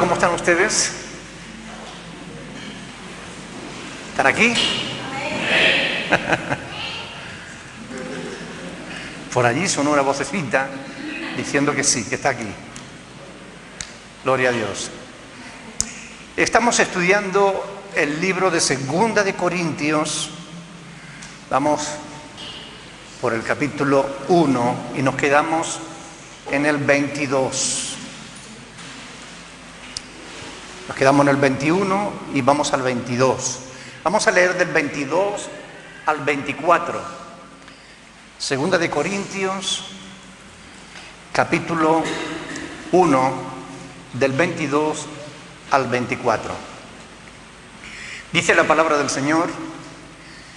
¿cómo están ustedes? ¿Están aquí? Por allí sonó una vocecita diciendo que sí, que está aquí. Gloria a Dios. Estamos estudiando el libro de Segunda de Corintios. Vamos por el capítulo 1 y nos quedamos en el 22. Nos quedamos en el 21 y vamos al 22. Vamos a leer del 22 al 24. Segunda de Corintios, capítulo 1, del 22 al 24. Dice la palabra del Señor,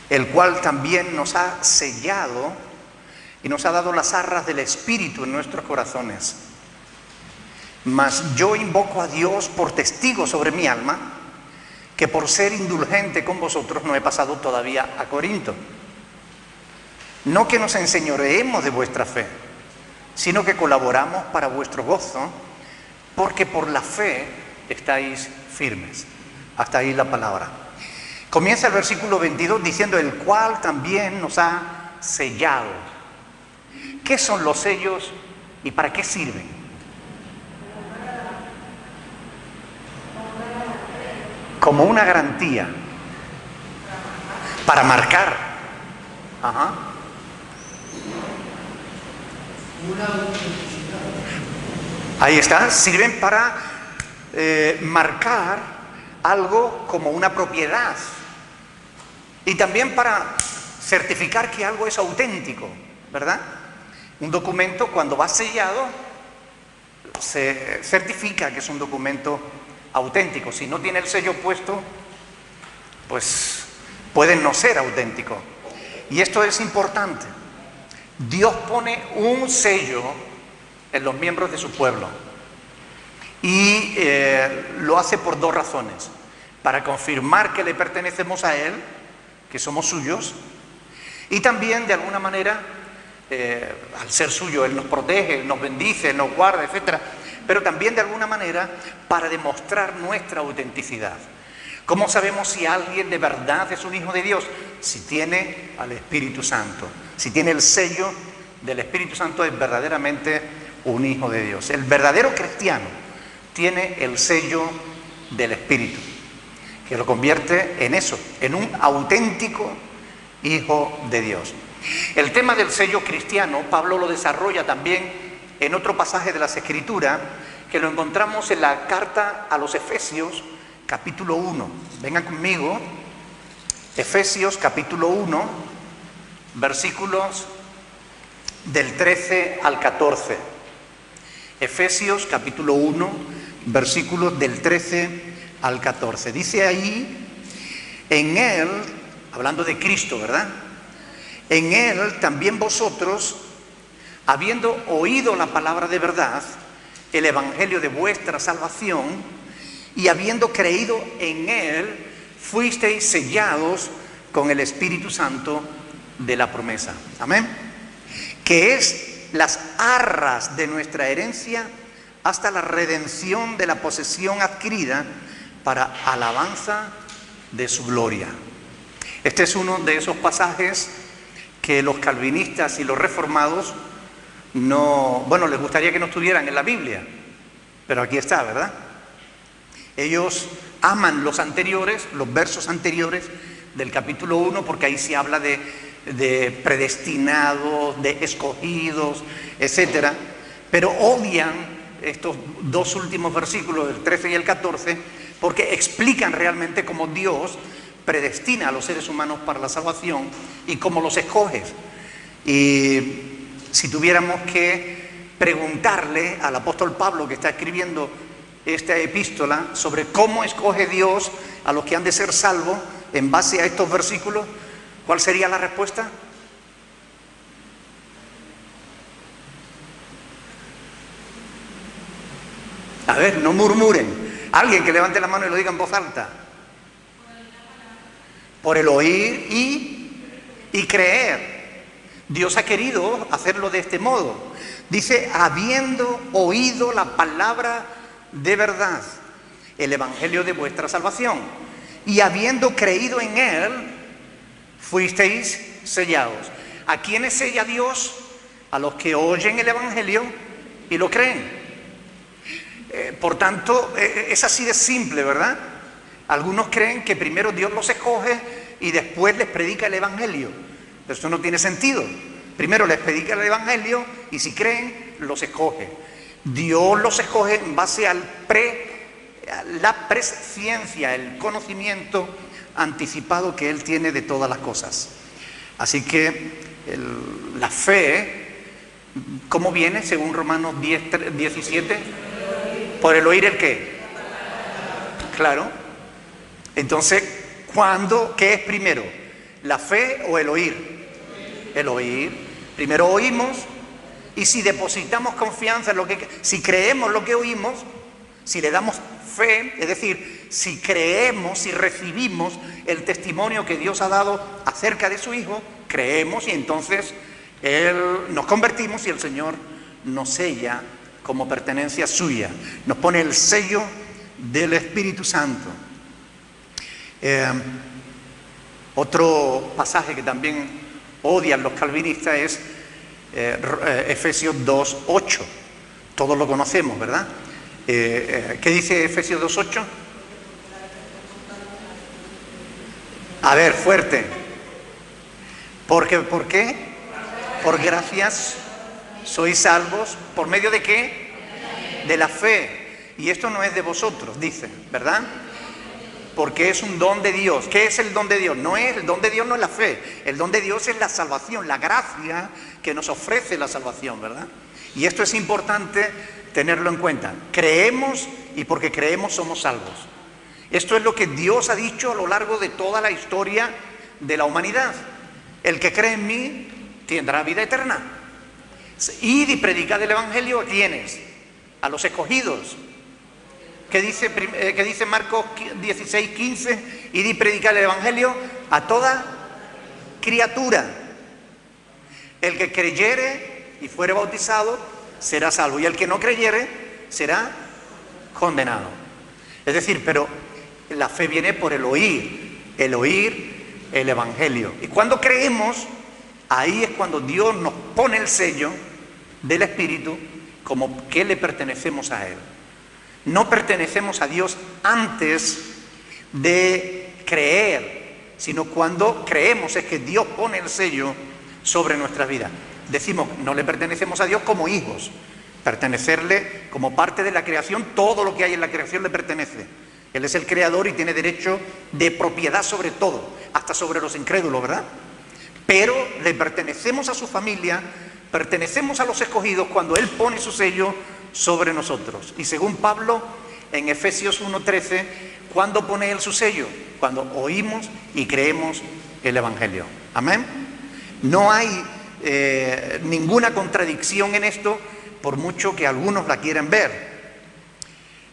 el cual también nos ha sellado y nos ha dado las arras del Espíritu en nuestros corazones. Mas yo invoco a Dios por testigo sobre mi alma, que por ser indulgente con vosotros no he pasado todavía a Corinto. No que nos enseñoreemos de vuestra fe, sino que colaboramos para vuestro gozo, porque por la fe estáis firmes. Hasta ahí la palabra. Comienza el versículo 22 diciendo, el cual también nos ha sellado. ¿Qué son los sellos y para qué sirven? Como una garantía para marcar. Ajá. Ahí está, sirven para marcar algo como una propiedad y también para certificar que algo es auténtico, ¿verdad? Un documento cuando va sellado se certifica que es un documento auténtico. Si no tiene el sello puesto, pues puede no ser auténtico. Y esto es importante. Dios pone un sello en los miembros de su pueblo y lo hace por dos razones: para confirmar que le pertenecemos a Él, que somos suyos, y también de alguna manera, al ser suyo, Él nos protege, nos bendice, nos guarda, etcétera, pero también de alguna manera para demostrar nuestra autenticidad. ¿Cómo sabemos si alguien de verdad es un hijo de Dios? Si tiene al Espíritu Santo, si tiene el sello del Espíritu Santo, es verdaderamente un hijo de Dios. El verdadero cristiano tiene el sello del Espíritu, que lo convierte en eso, en un auténtico hijo de Dios. El tema del sello cristiano, Pablo lo desarrolla también en otro pasaje de las Escrituras, que lo encontramos en la carta a los Efesios, capítulo 1. Vengan conmigo, Efesios capítulo 1, versículos del 13 al 14. Efesios capítulo 1, versículos del 13 al 14. Dice ahí, en Él, hablando de Cristo, ¿verdad? En Él también vosotros, habiendo oído la palabra de verdad, el evangelio de vuestra salvación, y habiendo creído en Él, fuisteis sellados con el Espíritu Santo de la promesa. Amén. Que es las arras de nuestra herencia hasta la redención de la posesión adquirida para alabanza de su gloria. Este es uno de esos pasajes que los calvinistas y los reformados les gustaría que no estuvieran en la Biblia, pero aquí está, ¿verdad? Ellos aman los anteriores, los versos anteriores del capítulo 1, porque ahí se habla de predestinados, de escogidos, etcétera, pero odian estos dos últimos versículos, el 13 y el 14, porque explican realmente cómo Dios predestina a los seres humanos para la salvación y cómo los escoge. Y si tuviéramos que preguntarle al apóstol Pablo, que está escribiendo esta epístola, sobre cómo escoge Dios a los que han de ser salvos en base a estos versículos, ¿cuál sería la respuesta? A ver, no murmuren. Alguien que levante la mano y lo diga en voz alta. Por el oír y creer. Dios ha querido hacerlo de este modo. Dice, habiendo oído la palabra de verdad. el evangelio de vuestra salvación. Y habiendo creído en él, fuisteis sellados. ¿A quiénes sella Dios? A los que oyen el evangelio y lo creen. Por tanto, es así de simple, ¿verdad? Algunos creen que primero Dios los escoge y después les predica el evangelio. Pero esto no tiene sentido. Primero les predica el evangelio y si creen, los escoge. Dios los escoge en base a la presciencia, el conocimiento anticipado que Él tiene de todas las cosas. Así que la fe, ¿cómo viene según Romanos 10:17? ¿Por el oír el qué? Claro. Entonces, ¿qué es primero? ¿La fe o el oír? El oír. Primero oímos y si depositamos confianza en si creemos lo que oímos, si le damos fe, es decir, si creemos, si recibimos el testimonio que Dios ha dado acerca de su Hijo, creemos y entonces nos convertimos y el Señor nos sella como pertenencia suya, nos pone el sello del Espíritu Santo. Otro pasaje que también odian los calvinistas es Efesios 2:8. Todos lo conocemos, ¿verdad? ¿Qué dice Efesios 2:8? A ver, fuerte. ¿Por qué? Por gracias sois salvos. ¿Por medio de qué? De la fe. Y esto no es de vosotros, dice, ¿verdad? Porque es un don de Dios. ¿Qué es el don de Dios? El don de Dios no es la fe. El don de Dios es la salvación, la gracia que nos ofrece la salvación, ¿verdad? Y esto es importante tenerlo en cuenta. Creemos y porque creemos somos salvos. Esto es lo que Dios ha dicho a lo largo de toda la historia de la humanidad. El que cree en mí tendrá vida eterna. Id y predicad el evangelio, ¿quiénes? A los escogidos. ¿Qué dice Marcos 16:15? Id y predicad el evangelio a toda criatura. El que creyere y fuere bautizado será salvo, y el que no creyere será condenado. Es decir, pero la fe viene por el oír el evangelio. Y cuando creemos, ahí es cuando Dios nos pone el sello del Espíritu como que le pertenecemos a Él. No pertenecemos a Dios antes de creer, sino cuando creemos es que Dios pone el sello sobre nuestras vidas. Decimos, no le pertenecemos a Dios como hijos, pertenecerle como parte de la creación, todo lo que hay en la creación le pertenece. Él es el creador y tiene derecho de propiedad sobre todo, hasta sobre los incrédulos, ¿verdad? Pero le pertenecemos a su familia, pertenecemos a los escogidos cuando Él pone su sello sobre nosotros. Y según Pablo, en Efesios 1:13, ¿cuándo pone Él su sello? Cuando oímos y creemos el Evangelio. Amén. No hay ninguna contradicción en esto, por mucho que algunos la quieran ver.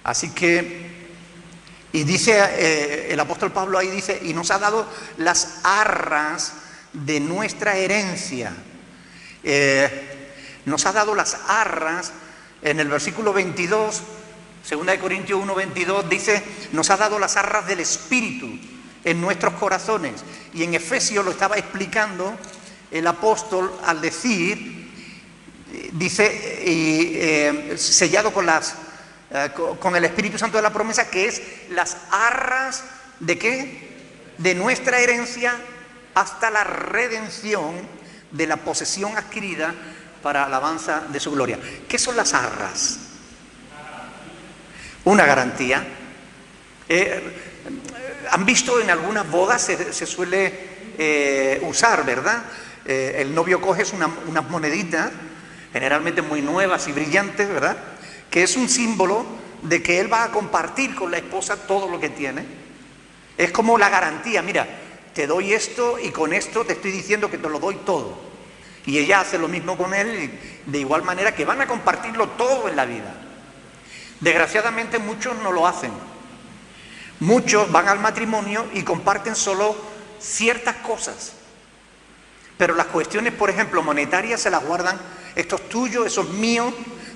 Así que, y dice el apóstol Pablo ahí, dice, y nos ha dado las arras de nuestra herencia. Nos ha dado las arras, en el versículo 22, 2 Corintios 1:22, dice, nos ha dado las arras del Espíritu en nuestros corazones. Y en Efesios lo estaba explicando el apóstol al decir, dice, sellado con el Espíritu Santo de la promesa, que es las arras ¿de qué? De nuestra herencia hasta la redención de la posesión adquirida para alabanza de su gloria. ¿Qué son las arras? Una garantía. Han visto en algunas bodas se suele usar, ¿verdad? El novio coge unas moneditas, generalmente muy nuevas y brillantes, ¿verdad? Que es un símbolo de que él va a compartir con la esposa todo lo que tiene. Es como la garantía, mira, te doy esto y con esto te estoy diciendo que te lo doy todo. Y ella hace lo mismo con él, de igual manera que van a compartirlo todo en la vida. Desgraciadamente muchos no lo hacen. Muchos van al matrimonio y comparten solo ciertas cosas. Pero las cuestiones, por ejemplo, monetarias se las guardan. Esto es tuyo, eso es mío,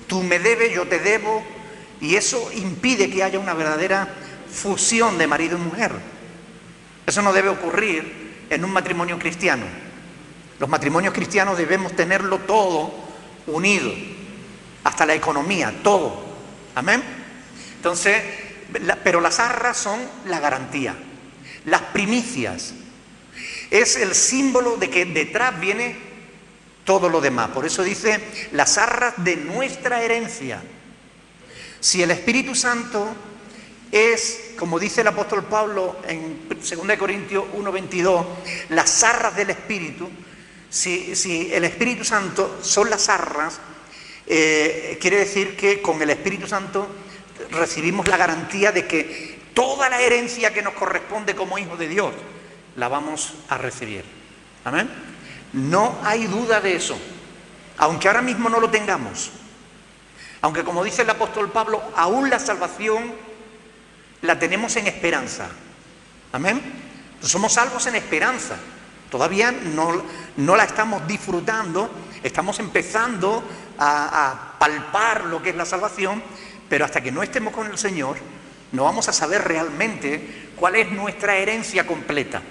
tú me debes, yo te debo. Y eso impide que haya una verdadera fusión de marido y mujer. Eso no debe ocurrir en un matrimonio cristiano. Los matrimonios cristianos debemos tenerlo todo unido, hasta la economía, todo. Amén. Entonces, pero las arras son la garantía, las primicias. Es el símbolo de que detrás viene todo lo demás. Por eso dice, las arras de nuestra herencia. Si el Espíritu Santo es, como dice el apóstol Pablo en 2 Corintios 1:22, las arras del Espíritu, si el Espíritu Santo son las arras, quiere decir que con el Espíritu Santo recibimos la garantía de que toda la herencia que nos corresponde como hijos de Dios la vamos a recibir. Amén. No hay duda de eso, aunque ahora mismo no lo tengamos. Aunque, como dice el apóstol Pablo, aún la salvación la tenemos en esperanza. Amén. Somos salvos en esperanza. Todavía no la estamos disfrutando, estamos empezando a palpar lo que es la salvación, pero hasta que no estemos con el Señor, no vamos a saber realmente cuál es nuestra herencia completa.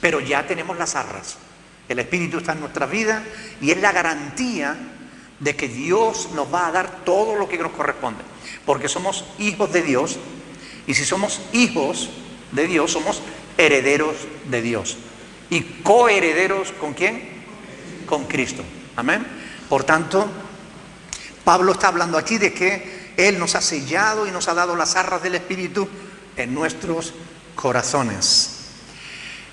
Pero ya tenemos las arras. El Espíritu está en nuestras vidas y es la garantía de que Dios nos va a dar todo lo que nos corresponde. Porque somos hijos de Dios, y si somos hijos de Dios, somos herederos de Dios. Y coherederos, ¿con quién? Con Cristo. Amén. Por tanto, Pablo está hablando aquí de que Él nos ha sellado y nos ha dado las arras del Espíritu en nuestros corazones.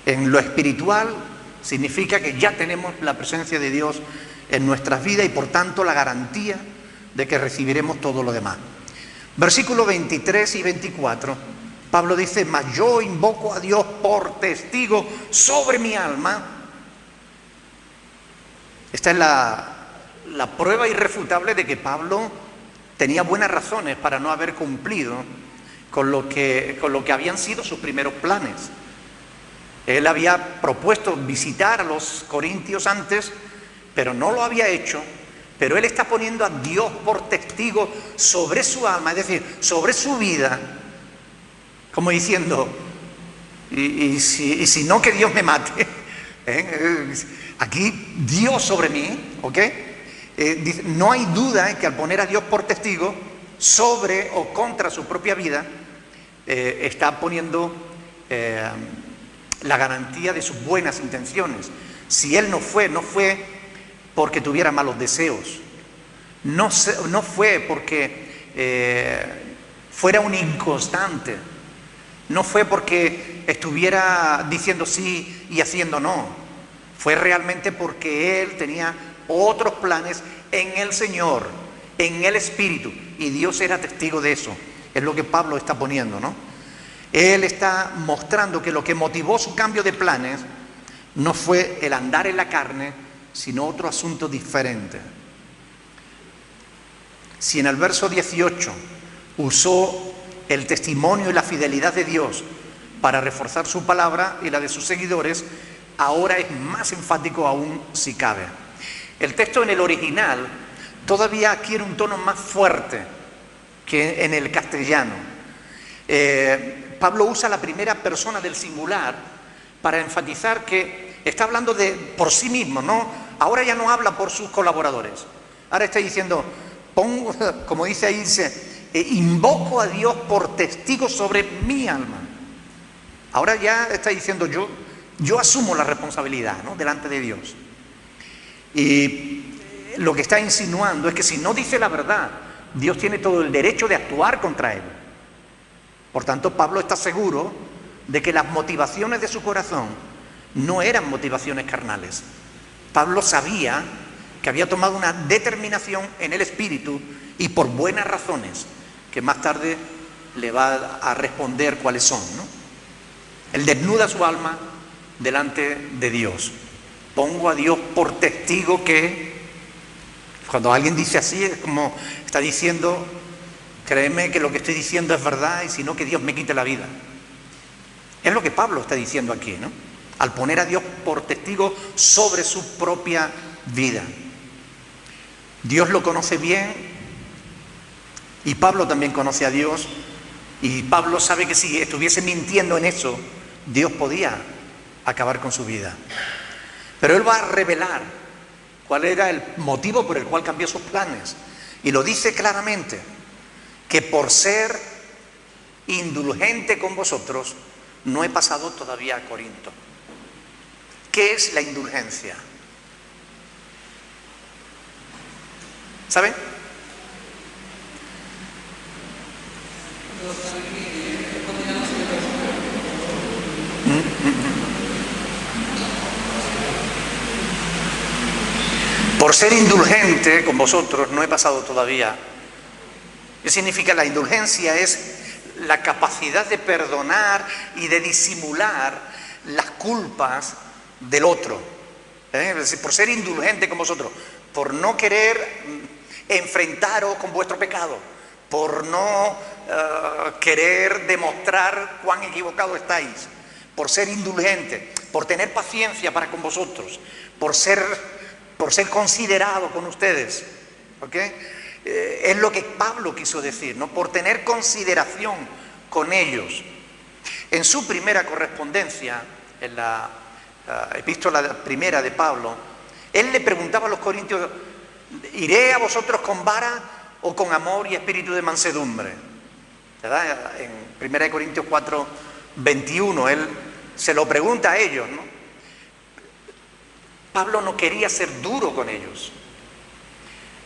En lo espiritual significa que ya tenemos la presencia de Dios en nuestras vidas y por tanto la garantía de que recibiremos todo lo demás. Versículos 23 y 24, Pablo dice, mas yo invoco a Dios por testigo sobre mi alma. Esta es la prueba irrefutable de que Pablo tenía buenas razones para no haber cumplido con lo que habían sido sus primeros planes. Él había propuesto visitar a los corintios antes, pero no lo había hecho. Pero él está poniendo a Dios por testigo sobre su alma, es decir, sobre su vida, como diciendo, y si no, que Dios me mate. Aquí Dios sobre mí, ¿ok? No hay duda que al poner a Dios por testigo sobre o contra su propia vida, está poniendo la garantía de sus buenas intenciones. Si él no fue porque tuviera malos deseos, no fue porque fuera un inconstante, no fue porque estuviera diciendo sí y haciendo no, fue realmente porque él tenía otros planes en el Señor, en el Espíritu, y Dios era testigo de eso. Es lo que Pablo está poniendo, ¿no? Él está mostrando que lo que motivó su cambio de planes no fue el andar en la carne, sino otro asunto diferente. Si en el verso 18 usó el testimonio y la fidelidad de Dios para reforzar su palabra y la de sus seguidores, ahora es más enfático aún si cabe. El texto en el original todavía adquiere un tono más fuerte que en el castellano. Pablo usa la primera persona del singular para enfatizar que está hablando por sí mismo, ¿no? Ahora ya no habla por sus colaboradores. Ahora está diciendo, como dice ahí, dice, invoco a Dios por testigo sobre mi alma. Ahora ya está diciendo, yo asumo la responsabilidad, ¿no?, delante de Dios. Y lo que está insinuando es que si no dice la verdad, Dios tiene todo el derecho de actuar contra él. Por tanto, Pablo está seguro de que las motivaciones de su corazón no eran motivaciones carnales. Pablo sabía que había tomado una determinación en el Espíritu y por buenas razones, que más tarde le va a responder cuáles son, ¿no? Él desnuda su alma delante de Dios. Pongo a Dios por testigo que, cuando alguien dice así, es como está diciendo, créeme que lo que estoy diciendo es verdad y si no, que Dios me quite la vida. Es lo que Pablo está diciendo aquí, ¿no? Al poner a Dios por testigo sobre su propia vida. Dios lo conoce bien y Pablo también conoce a Dios Y Pablo sabe que si estuviese mintiendo en eso, Dios podía acabar con su vida. Pero él va a revelar cuál era el motivo por el cual cambió sus planes. Y lo dice claramente, que por ser indulgente con vosotros, no he pasado todavía a Corinto. ¿Qué es la indulgencia? ¿Saben? Por ser indulgente con vosotros, no he pasado todavía. ¿Qué significa la indulgencia? Es la capacidad de perdonar y de disimular las culpas del otro. Es decir, por ser indulgente con vosotros, por no querer enfrentaros con vuestro pecado, por no querer demostrar cuán equivocado estáis, por ser indulgente, por tener paciencia para con vosotros, por ser considerado con ustedes. ¿Ok? Es lo que Pablo quiso decir, ¿no? Por tener consideración con ellos. En su primera correspondencia, en la epístola primera de Pablo, él le preguntaba a los corintios: ¿iré a vosotros con vara o con amor y espíritu de mansedumbre? ¿Verdad? En 1 Corintios 4, 21, él se lo pregunta a ellos, ¿no? Pablo no quería ser duro con ellos.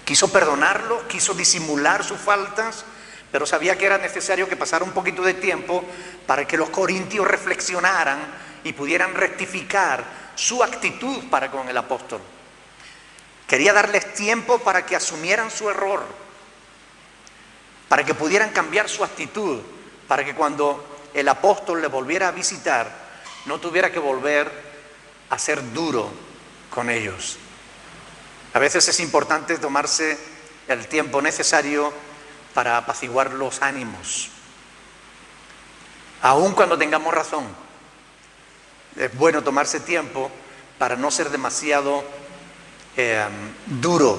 Quiso perdonarlos, quiso disimular sus faltas, pero sabía que era necesario que pasara un poquito de tiempo para que los corintios reflexionaran y pudieran rectificar su actitud para con el apóstol. Quería darles tiempo para que asumieran su error, para que pudieran cambiar su actitud, para que cuando el apóstol le volviera a visitar, no tuviera que volver a ser duro con ellos. A veces es importante tomarse el tiempo necesario para apaciguar los ánimos, aun cuando tengamos razón. Es bueno tomarse tiempo para no ser demasiado duro.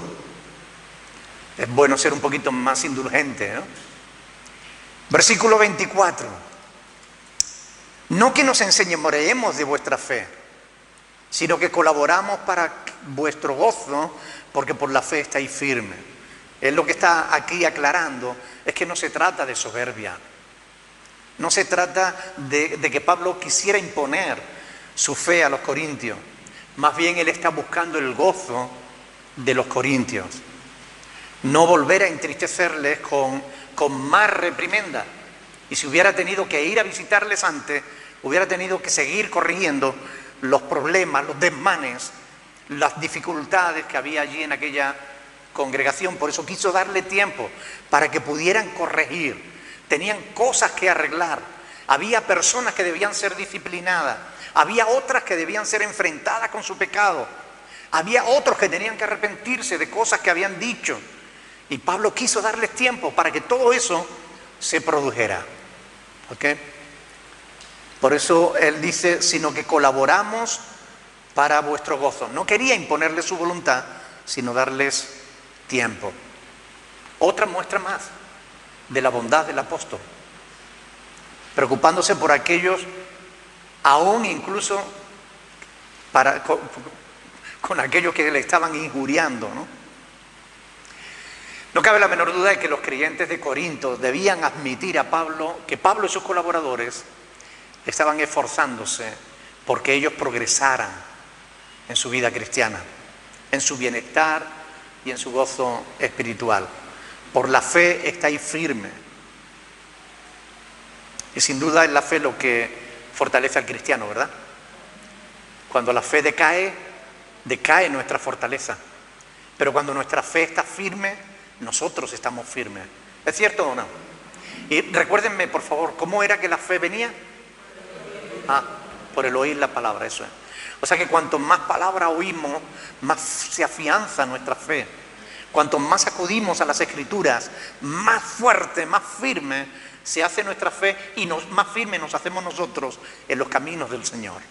Es bueno ser un poquito más indulgente, ¿no? Versículo 24. No que nos enseñoreemos de vuestra fe, sino que colaboramos para vuestro gozo, porque por la fe estáis firmes. Él lo que está aquí aclarando es que no se trata de soberbia, no se trata de que Pablo quisiera imponer su fe a los corintios, más bien él está buscando el gozo de los corintios, no volver a entristecerles con más reprimenda. Y si hubiera tenido que ir a visitarles antes, hubiera tenido que seguir corrigiendo los problemas, los desmanes, las dificultades que había allí en aquella congregación. Por eso quiso darle tiempo para que pudieran corregir. Tenían cosas que arreglar. Había personas que debían ser disciplinadas. Había otras que debían ser enfrentadas con su pecado. Había otros que tenían que arrepentirse de cosas que habían dicho. Y Pablo quiso darles tiempo para que todo eso se produjera. ¿Ok? Por eso él dice, sino que colaboramos para vuestro gozo. No quería imponerles su voluntad, sino darles tiempo. Otra muestra más de la bondad del apóstol, preocupándose por aquellos, aún incluso con aquellos que le estaban injuriando, ¿no? No cabe la menor duda de que los creyentes de Corinto debían admitir a Pablo, que Pablo y sus colaboradores estaban esforzándose porque ellos progresaran en su vida cristiana, en su bienestar y en su gozo espiritual. Por la fe estáis firmes. Y sin duda es la fe lo que fortalece al cristiano, ¿verdad? Cuando la fe decae, decae nuestra fortaleza. Pero cuando nuestra fe está firme, nosotros estamos firmes. ¿Es cierto o no? Y recuérdenme, por favor, ¿cómo era que la fe venía? Por el oír la palabra, eso es. O sea que cuanto más palabra oímos, más se afianza nuestra fe. Cuanto más acudimos a las Escrituras, más fuerte, más firme se hace nuestra fe y más firme nos hacemos nosotros en los caminos del Señor.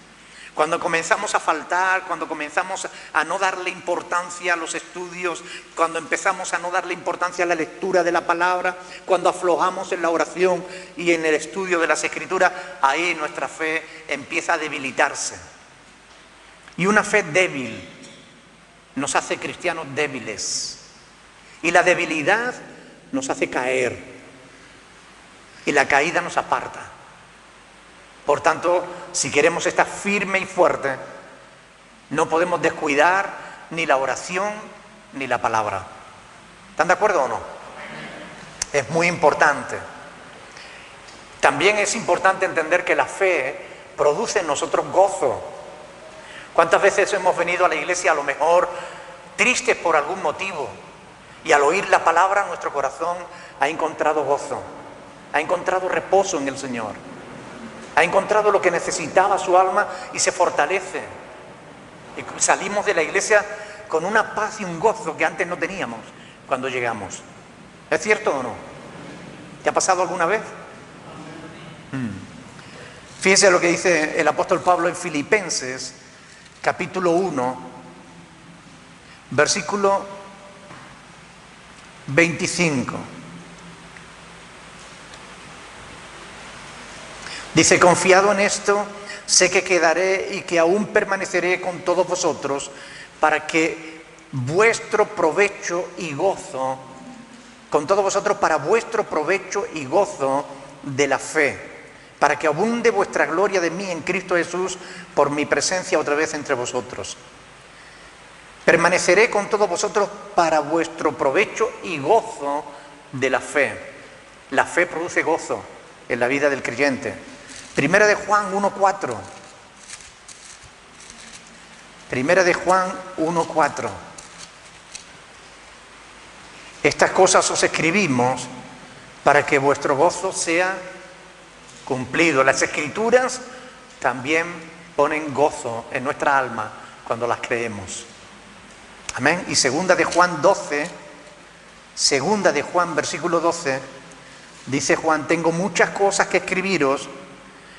Cuando comenzamos a faltar, cuando comenzamos a no darle importancia a los estudios, cuando empezamos a no darle importancia a la lectura de la palabra, cuando aflojamos en la oración y en el estudio de las Escrituras, ahí nuestra fe empieza a debilitarse. Y una fe débil nos hace cristianos débiles. Y la debilidad nos hace caer. Y la caída nos aparta. Por tanto, si queremos estar firme y fuerte, no podemos descuidar ni la oración ni la palabra. ¿Están de acuerdo o no? Es muy importante. También es importante entender que la fe produce en nosotros gozo. ¿Cuántas veces hemos venido a la iglesia a lo mejor tristes por algún motivo? Y al oír la palabra nuestro corazón ha encontrado gozo, ha encontrado reposo en el Señor. Ha encontrado lo que necesitaba su alma y se fortalece. Y salimos de la iglesia con una paz y un gozo que antes no teníamos cuando llegamos. ¿Es cierto o no? ¿Te ha pasado alguna vez? Fíjense lo que dice el apóstol Pablo en Filipenses, capítulo 1, versículo 25. Dice: confiado en esto, sé que quedaré y que aún permaneceré con todos vosotros para que vuestro provecho y gozo, con todos vosotros para vuestro provecho y gozo de la fe, para que abunde vuestra gloria de mí en Cristo Jesús por mi presencia otra vez entre vosotros. Permaneceré con todos vosotros para vuestro provecho y gozo de la fe. La fe produce gozo en la vida del creyente. Primera de Juan 1:4. Primera de Juan 1:4. Estas cosas os escribimos para que vuestro gozo sea cumplido. Las Escrituras también ponen gozo en nuestra alma cuando las creemos. Amén. Y segunda de Juan 12, segunda de Juan versículo 12, dice Juan: tengo muchas cosas que escribiros,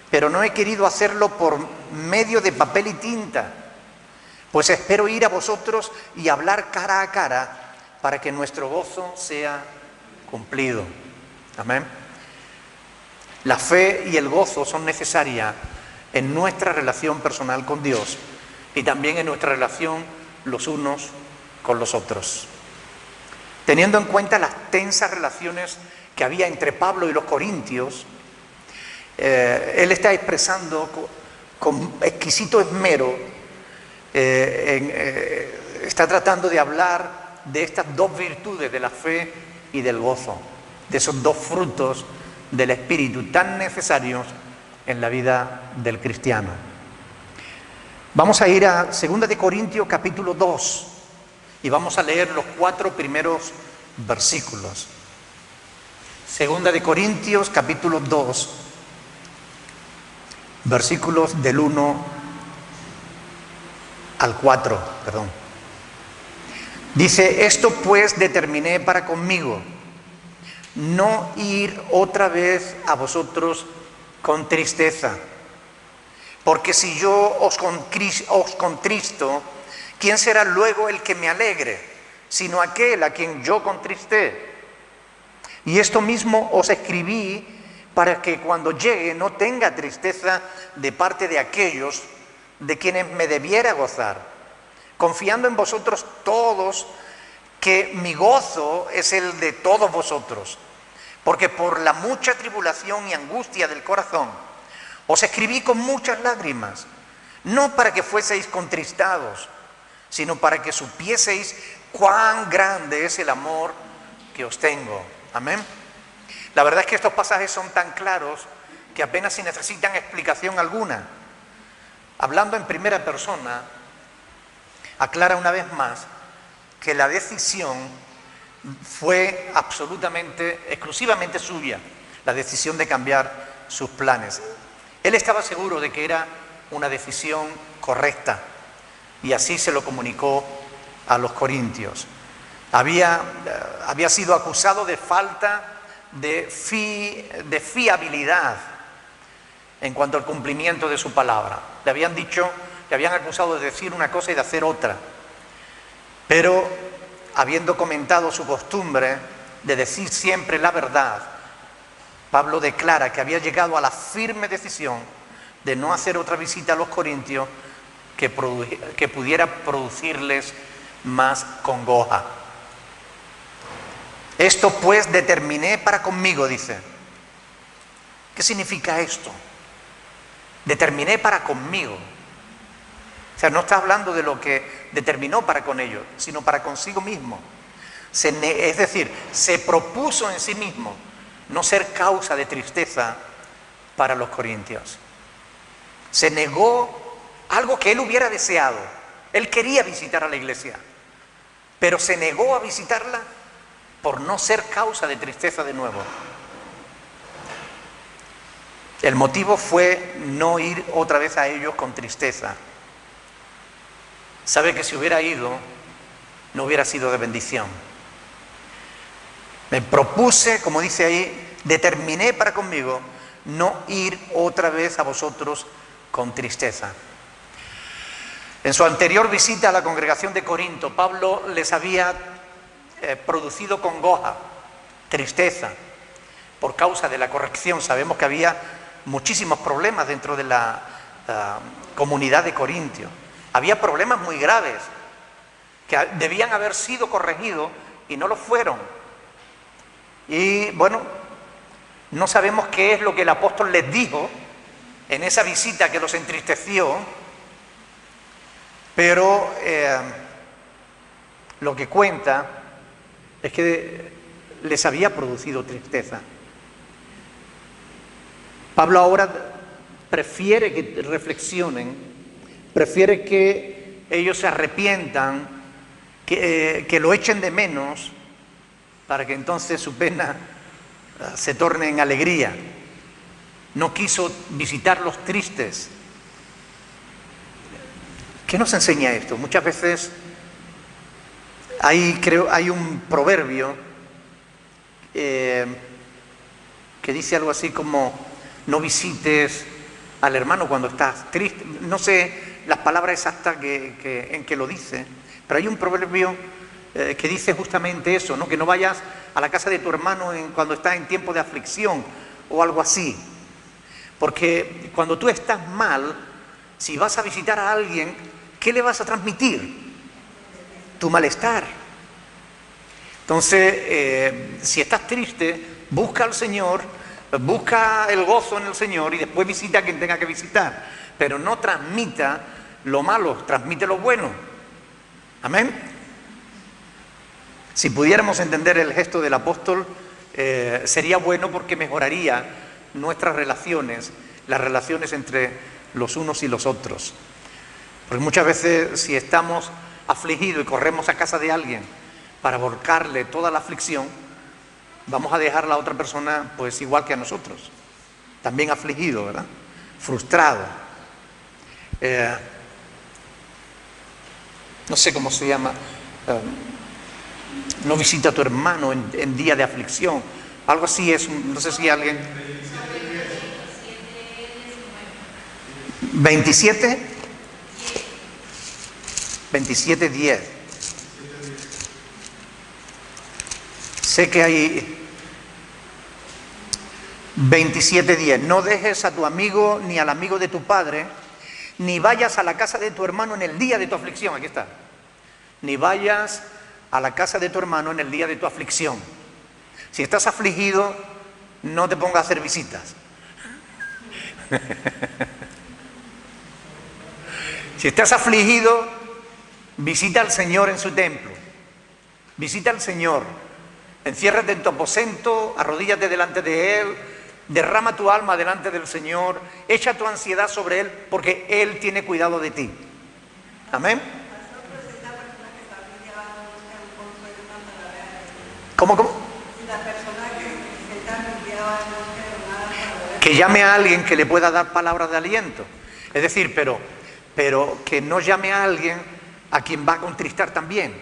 pero no he querido hacerlo por medio de papel y tinta, pues espero ir a vosotros y hablar cara a cara para que nuestro gozo sea cumplido. Amén. La fe y el gozo son necesarias en nuestra relación personal con Dios y también en nuestra relación los unos con los otros. Teniendo en cuenta las tensas relaciones que había entre Pablo y los corintios, él está expresando con exquisito esmero, está tratando de hablar de estas dos virtudes, de la fe y del gozo, de esos dos frutos del Espíritu tan necesarios en la vida del cristiano. Vamos a ir a 2 de Corintios capítulo 2 y vamos a leer los 4 primeros versículos. 2 de Corintios capítulo 2, versículos del 1 al 4, perdón. Dice: esto pues determiné para conmigo, no ir otra vez a vosotros con tristeza, porque si yo os contristo, ¿quién será luego el que me alegre, sino aquel a quien yo contristé? Y esto mismo os escribí para que cuando llegue no tenga tristeza de parte de aquellos de quienes me debiera gozar, confiando en vosotros todos que mi gozo es el de todos vosotros, porque por la mucha tribulación y angustia del corazón os escribí con muchas lágrimas, no para que fueseis contristados, sino para que supieseis cuán grande es el amor que os tengo. Amén. La verdad es que estos pasajes son tan claros que apenas si necesitan explicación alguna. Hablando en primera persona, aclara una vez más que la decisión fue exclusivamente suya, la decisión de cambiar sus planes. Él estaba seguro de que era una decisión correcta y así se lo comunicó a los corintios. Había sido acusado de falta de fiabilidad en cuanto al cumplimiento de su palabra. Le habían dicho, le habían acusado de decir una cosa y de hacer otra. Pero habiendo comentado su costumbre de decir siempre la verdad, Pablo declara que había llegado a la firme decisión de no hacer otra visita a los corintios que pudiera producirles más congoja. Esto pues determiné para conmigo, dice. ¿Qué significa esto? Determiné para conmigo. O sea, no está hablando de lo que determinó para con ellos, sino para consigo mismo. Es decir, se propuso en sí mismo no ser causa de tristeza para los corintios. Se negó algo que él hubiera deseado. Él quería visitar a la iglesia, pero se negó a visitarla por no ser causa de tristeza de nuevo. El motivo fue no ir otra vez a ellos con tristeza. Sabe que si hubiera ido, no hubiera sido de bendición. Me propuse, como dice ahí, determiné para conmigo no ir otra vez a vosotros con tristeza. En su anterior visita a la congregación de Corinto, Pablo les había producido congoja, tristeza, por causa de la corrección. Sabemos que había muchísimos problemas dentro de la comunidad de Corintio. Había problemas muy graves que debían haber sido corregidos y no lo fueron. Y bueno, no sabemos qué es lo que el apóstol les dijo en esa visita que los entristeció, pero lo que cuenta es que les había producido tristeza. Pablo ahora prefiere que reflexionen, prefiere que ellos se arrepientan, que lo echen de menos, para que entonces su pena se torne en alegría. No quiso visitarlos tristes. ¿Qué nos enseña esto? Muchas veces hay un proverbio que dice algo así como: no visites al hermano cuando estás triste. No sé las palabras exactas en que lo dice, pero hay un proverbio que dice justamente eso, ¿no? Que no vayas a la casa de tu hermano cuando estás en tiempo de aflicción o algo así. Porque cuando tú estás mal, si vas a visitar a alguien, ¿qué le vas a transmitir? Tu malestar. Entonces, si estás triste, busca al Señor, busca el gozo en el Señor y después visita a quien tenga que visitar. Pero no transmita lo malo, transmite lo bueno. Amén. Si pudiéramos entender el gesto del apóstol, sería bueno, porque mejoraría nuestras relaciones, las relaciones entre los unos y los otros. Porque muchas veces, si estamos afligidos y corremos a casa de alguien para volcarle toda la aflicción, vamos a dejar a la otra persona pues igual que a nosotros, también afligido, ¿verdad? Frustrado. No sé cómo se llama. No visita a tu hermano en día de aflicción. Algo así es, no sé si alguien... 27, 27:10. Sé que hay 27:10. No dejes a tu amigo ni al amigo de tu padre, ni vayas a la casa de tu hermano en el día de tu aflicción. Aquí está. Ni vayas a la casa de tu hermano en el día de tu aflicción. Si estás afligido, no te pongas a hacer visitas. Si estás afligido, visita al Señor en su templo. Visita al Señor. Enciérrate en tu aposento, arrodíllate delante de Él, derrama tu alma delante del Señor, echa tu ansiedad sobre Él, porque Él tiene cuidado de ti. Amén. ¿Cómo? Que llame a alguien que le pueda dar palabras de aliento. Es decir, pero que no llame a alguien a quien va a contristar también.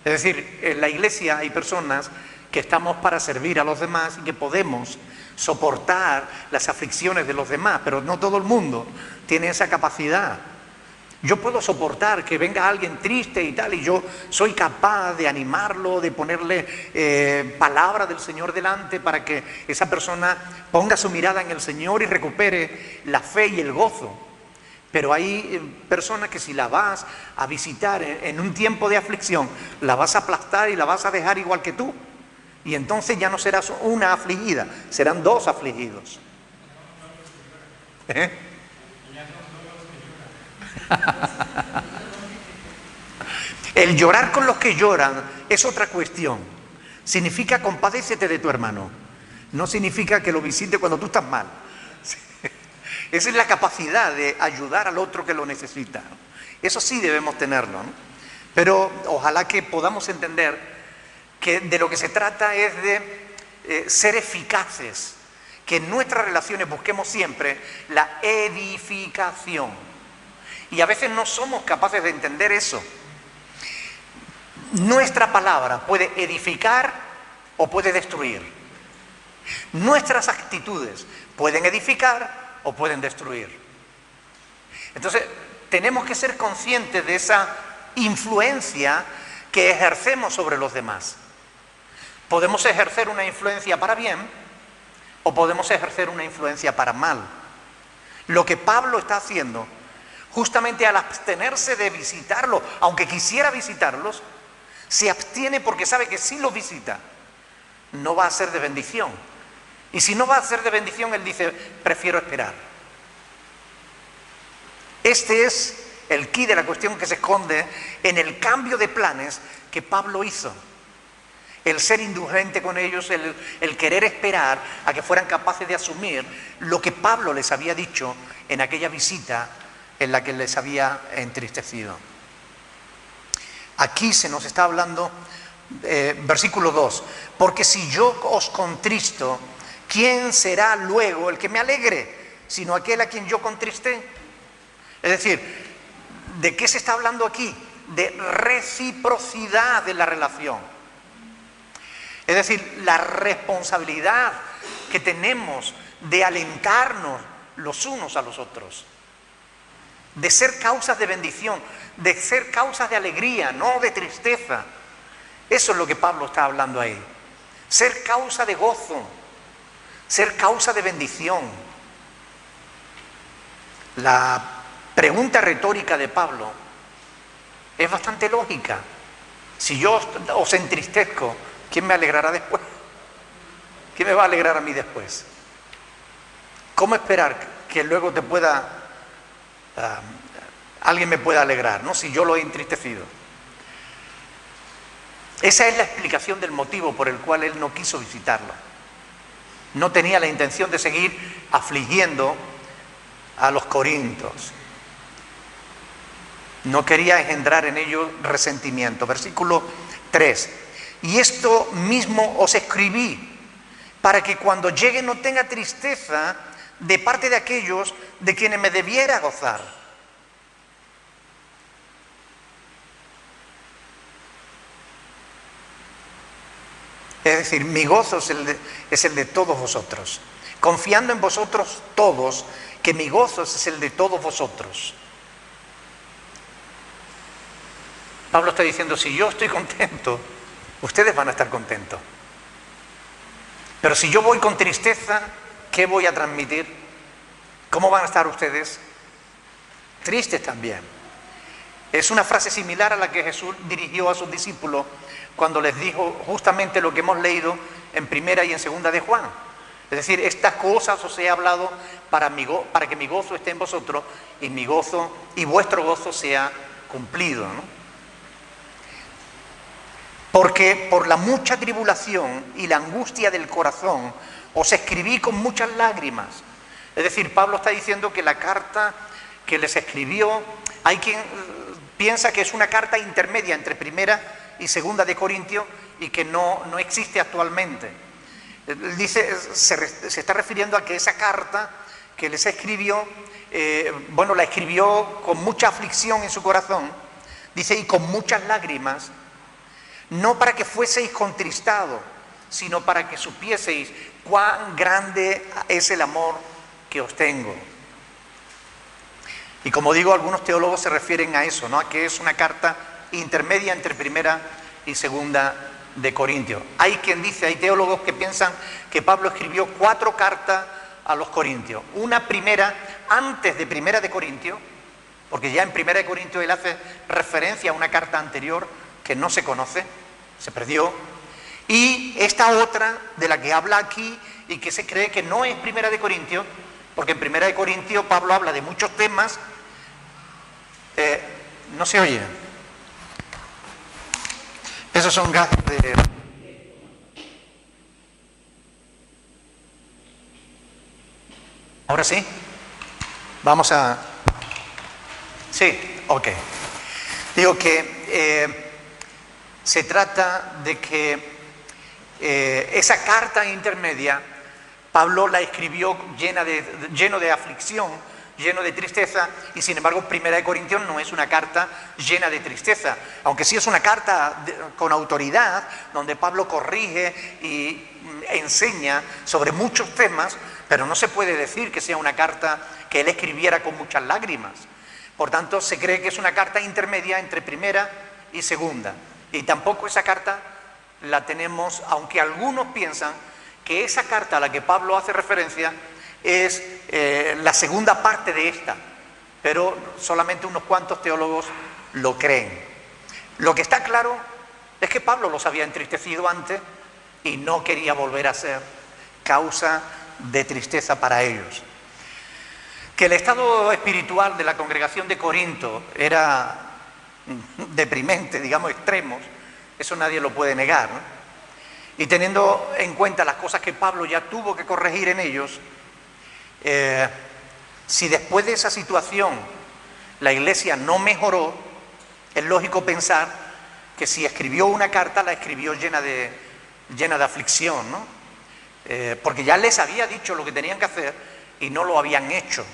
Es decir, en la iglesia hay personas que estamos para servir a los demás y que podemos soportar las aflicciones de los demás, pero no todo el mundo tiene esa capacidad. Yo puedo soportar que venga alguien triste y tal, y yo soy capaz de animarlo, de ponerle palabra del Señor delante para que esa persona ponga su mirada en el Señor y recupere la fe y el gozo. Pero hay personas que si la vas a visitar en un tiempo de aflicción, la vas a aplastar y la vas a dejar igual que tú. Y entonces ya no serás una afligida, serán dos afligidos. El llorar con los que lloran es otra cuestión. Significa compadécete de tu hermano. No significa que lo visite cuando tú estás mal. Esa es la capacidad de ayudar al otro que lo necesita. Eso sí debemos tenerlo, ¿no? Pero ojalá que podamos entender que de lo que se trata es de ser eficaces, que en nuestras relaciones busquemos siempre la edificación. Y a veces no somos capaces de entender eso. Nuestra palabra puede edificar o puede destruir. Nuestras actitudes pueden edificar o pueden destruir. Entonces, tenemos que ser conscientes de esa influencia que ejercemos sobre los demás. Podemos ejercer una influencia para bien o podemos ejercer una influencia para mal. Lo que Pablo está haciendo, justamente al abstenerse de visitarlos, aunque quisiera visitarlos, se abstiene porque sabe que si los visita, no va a ser de bendición. Y si no va a ser de bendición, él dice, prefiero esperar. Este es el quid de la cuestión que se esconde en el cambio de planes que Pablo hizo. El ser indulgente con ellos, el querer esperar a que fueran capaces de asumir lo que Pablo les había dicho en aquella visita en la que les había entristecido. Aquí se nos está hablando, versículo 2, porque si yo os contristo, ¿quién será luego el que me alegre, sino aquel a quien yo contristé? Es decir, ¿de qué se está hablando aquí? De reciprocidad de la relación. Es decir, la responsabilidad que tenemos de alentarnos los unos a los otros, de ser causas de bendición, de ser causas de alegría, no de tristeza. Eso es lo que Pablo está hablando ahí. Ser causa de gozo, ser causa de bendición. La pregunta retórica de Pablo es bastante lógica. Si yo os entristezco, ¿quién me alegrará después? ¿Quién me va a alegrar a mí después? ¿Cómo esperar que luego te pueda, alguien me pueda alegrar, ¿no? Si yo lo he entristecido. Esa es la explicación del motivo por el cual él no quiso visitarlo. No tenía la intención de seguir afligiendo a los corintios. No quería engendrar en ellos resentimiento. Versículo 3. Y esto mismo os escribí, para que cuando llegue no tenga tristeza de parte de aquellos de quienes me debiera gozar. Es decir, mi gozo es el de todos vosotros. Confiando en vosotros todos, que mi gozo es el de todos vosotros. Pablo está diciendo, si yo estoy contento, ustedes van a estar contentos. Pero si yo voy con tristeza, ¿qué voy a transmitir? ¿Cómo van a estar ustedes? Tristes también. Es una frase similar a la que Jesús dirigió a sus discípulos cuando les dijo justamente lo que hemos leído en primera y en segunda de Juan. Es decir, estas cosas os he hablado para que mi gozo esté en vosotros y mi gozo y vuestro gozo sea cumplido, ¿no? Porque por la mucha tribulación y la angustia del corazón os escribí con muchas lágrimas. Es decir, Pablo está diciendo que la carta que les escribió, hay quien piensa que es una carta intermedia entre primera y segunda de Corintios y que no existe actualmente. Dice, se está refiriendo a que esa carta que les escribió, la escribió con mucha aflicción en su corazón, dice, y con muchas lágrimas, no para que fueseis contristados, sino para que supieseis cuán grande es el amor que os tengo. Y como digo, algunos teólogos se refieren a eso, ¿no? A que es una carta intermedia entre primera y segunda de Corintios. Hay quien dice, hay teólogos que piensan que Pablo escribió 4 cartas a los corintios. Una primera antes de primera de Corintios, porque ya en primera de Corintios él hace referencia a una carta anterior que no se conoce, se perdió. Y esta otra de la que habla aquí y que se cree que no es primera de Corintios, porque en primera de Corintios Pablo habla de muchos temas. No se oye. Esos son gases de... ¿Ahora sí? Vamos a... Sí, ok. Digo que se trata de que esa carta intermedia, Pablo la escribió lleno de aflicción, lleno de tristeza, y sin embargo Primera de Corintios no es una carta llena de tristeza, aunque sí es una carta con autoridad, donde Pablo corrige y enseña sobre muchos temas, pero no se puede decir que sea una carta que él escribiera con muchas lágrimas. Por tanto, se cree que es una carta intermedia entre primera y segunda, y tampoco esa carta la tenemos, aunque algunos piensan que esa carta a la que Pablo hace referencia es la segunda parte de esta, pero solamente unos cuantos teólogos lo creen. Lo que está claro es que Pablo los había entristecido antes y no quería volver a ser causa de tristeza para ellos. Que el estado espiritual de la congregación de Corinto era deprimente, digamos extremos, eso nadie lo puede negar, ¿no? Y teniendo en cuenta las cosas que Pablo ya tuvo que corregir en ellos, si después de esa situación la iglesia no mejoró, es lógico pensar que si escribió una carta, la escribió llena de aflicción, ¿no? Porque ya les había dicho lo que tenían que hacer y no lo habían hecho.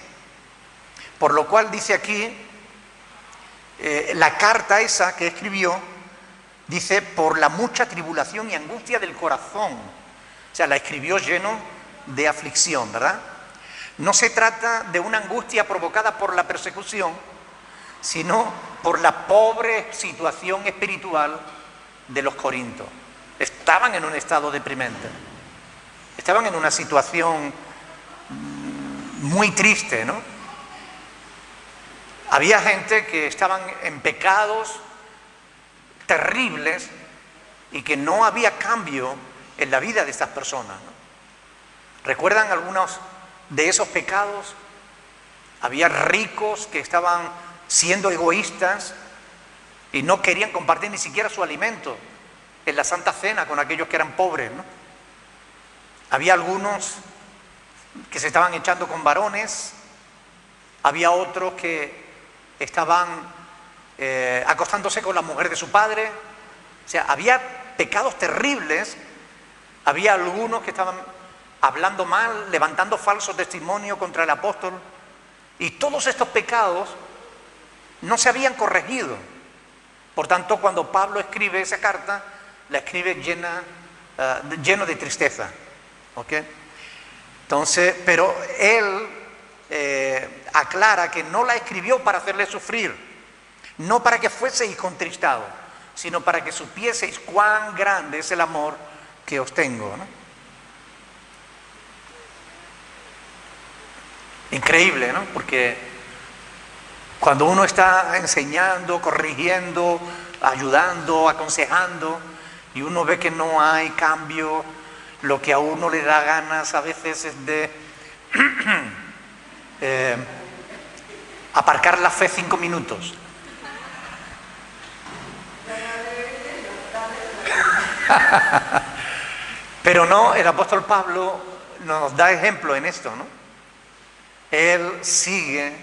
Por lo cual dice aquí, la carta esa que escribió, dice, por la mucha tribulación y angustia del corazón. O sea, la escribió lleno de aflicción, ¿verdad? No se trata de una angustia provocada por la persecución, sino por la pobre situación espiritual de los corintios. Estaban en un estado deprimente, estaban en una situación muy triste, ¿no? Había gente que estaban en pecados terribles y que no había cambio en la vida de estas personas, ¿no? ¿Recuerdan algunos de esos pecados? Había ricos que estaban siendo egoístas y no querían compartir ni siquiera su alimento en la Santa Cena con aquellos que eran pobres, ¿no? Había algunos que se estaban echando con varones, había otros que estaban acostándose con la mujer de su padre. O sea, había pecados terribles. Había algunos que estaban hablando mal, levantando falso testimonio contra el apóstol, y todos estos pecados no se habían corregido. Por tanto, cuando Pablo escribe esa carta, la escribe lleno de tristeza, ¿ok? Entonces, pero él aclara que no la escribió para hacerle sufrir, no para que fueseis contristados, sino para que supieseis cuán grande es el amor que os tengo, ¿no? Increíble, ¿no? Porque cuando uno está enseñando, corrigiendo, ayudando, aconsejando, y uno ve que no hay cambio, lo que a uno le da ganas a veces es de aparcar la fe 5 minutos. Pero no, el apóstol Pablo nos da ejemplo en esto, ¿no? Él sigue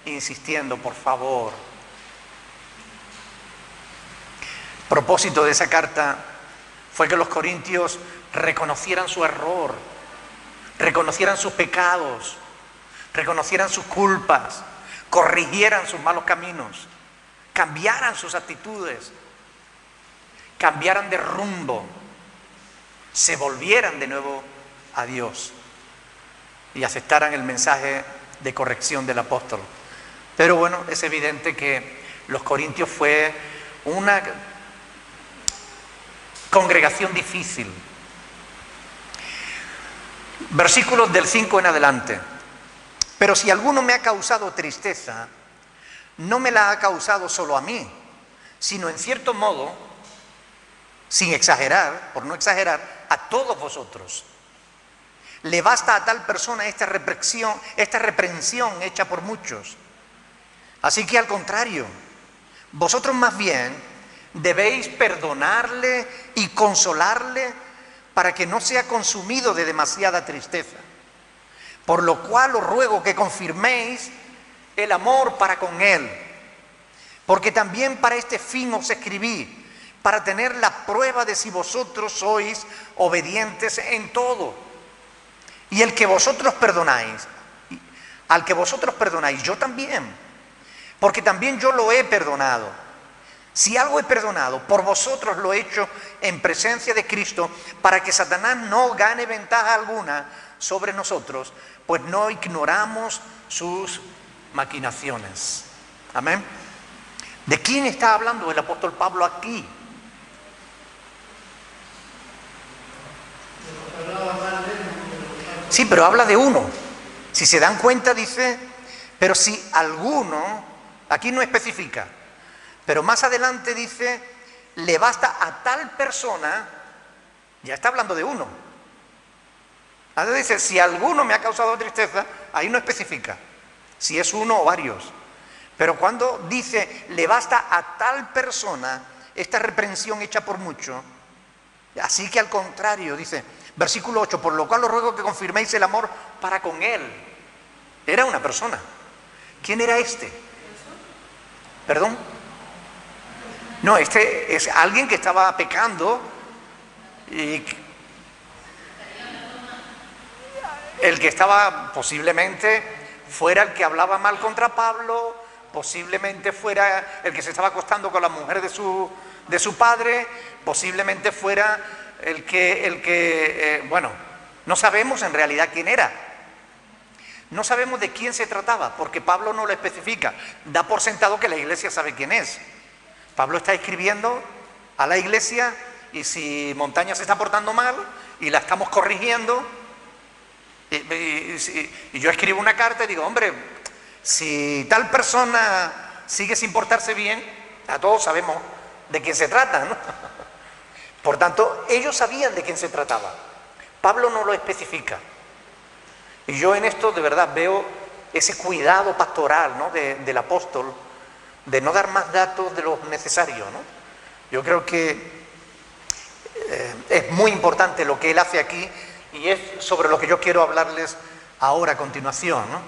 insistiendo, por favor. El propósito de esa carta fue que los corintios reconocieran su error, reconocieran sus pecados, reconocieran sus culpas, corrigieran sus malos caminos, cambiaran sus actitudes, cambiaran de rumbo. se volvieran de nuevo a Dios y aceptaran el mensaje de corrección del apóstol. Pero bueno, es evidente que los corintios fue una congregación difícil. Versículos del 5 en adelante. Pero si alguno me ha causado tristeza, no me la ha causado solo a mí, sino en cierto modo, sin exagerar, por no exagerar, a todos vosotros. Le basta a tal persona esta reprensión hecha por muchos. Así que al contrario, vosotros más bien debéis perdonarle y consolarle para que no sea consumido de demasiada tristeza. Por lo cual os ruego que confirméis el amor para con él, porque también para este fin os escribí, para tener la prueba de si vosotros sois obedientes en todo. Y al que vosotros perdonáis, yo también, porque también yo lo he perdonado. Si algo he perdonado, por vosotros lo he hecho en presencia de Cristo, para que Satanás no gane ventaja alguna sobre nosotros, pues no ignoramos sus maquinaciones. Amén. ¿De quién está hablando el apóstol Pablo aquí? Sí, pero habla de uno. Si se dan cuenta, dice, pero si alguno, aquí no especifica, pero más adelante dice, le basta a tal persona, ya está hablando de uno. Ahora dice, si alguno me ha causado tristeza, ahí no especifica si es uno o varios. Pero cuando dice, le basta a tal persona esta reprensión hecha por mucho, así que al contrario, dice, versículo 8, por lo cual os ruego que confirméis el amor para con él. Era una persona. ¿Quién era este? ¿Perdón? No, este es alguien que estaba pecando y el que estaba posiblemente fuera el que hablaba mal contra Pablo, posiblemente fuera el que se estaba acostando con la mujer de su padre, posiblemente fuera el que bueno, no sabemos en realidad quién era. No sabemos de quién se trataba, porque Pablo no lo especifica. Da por sentado que la iglesia sabe quién es. Pablo está escribiendo a la iglesia y si Montaña se está portando mal y la estamos corrigiendo, y yo escribo una carta y digo, hombre, si tal persona sigue sin portarse bien, a todos sabemos de quién se trata, ¿no? Por tanto, ellos sabían de quién se trataba. Pablo no lo especifica. Y yo en esto de verdad veo ese cuidado pastoral, ¿no?, del apóstol, de no dar más datos de lo necesario, ¿no? Yo creo que es muy importante lo que él hace aquí y es sobre lo que yo quiero hablarles ahora a continuación, ¿no?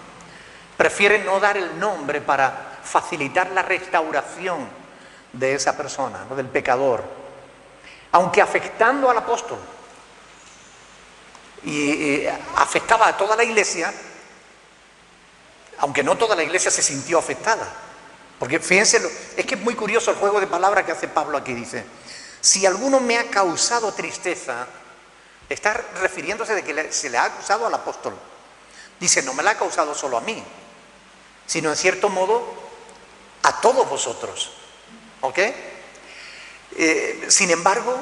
Prefiere no dar el nombre para facilitar la restauración de esa persona, ¿no?, del pecador, aunque afectando al apóstol y afectaba a toda la iglesia, aunque no toda la iglesia se sintió afectada. Porque fíjense, es que es muy curioso el juego de palabras que hace Pablo aquí. Dice, si alguno me ha causado tristeza, está refiriéndose de que se le ha causado al apóstol. Dice, no me la ha causado solo a mí, sino en cierto modo a todos vosotros. ¿Ok? Sin embargo,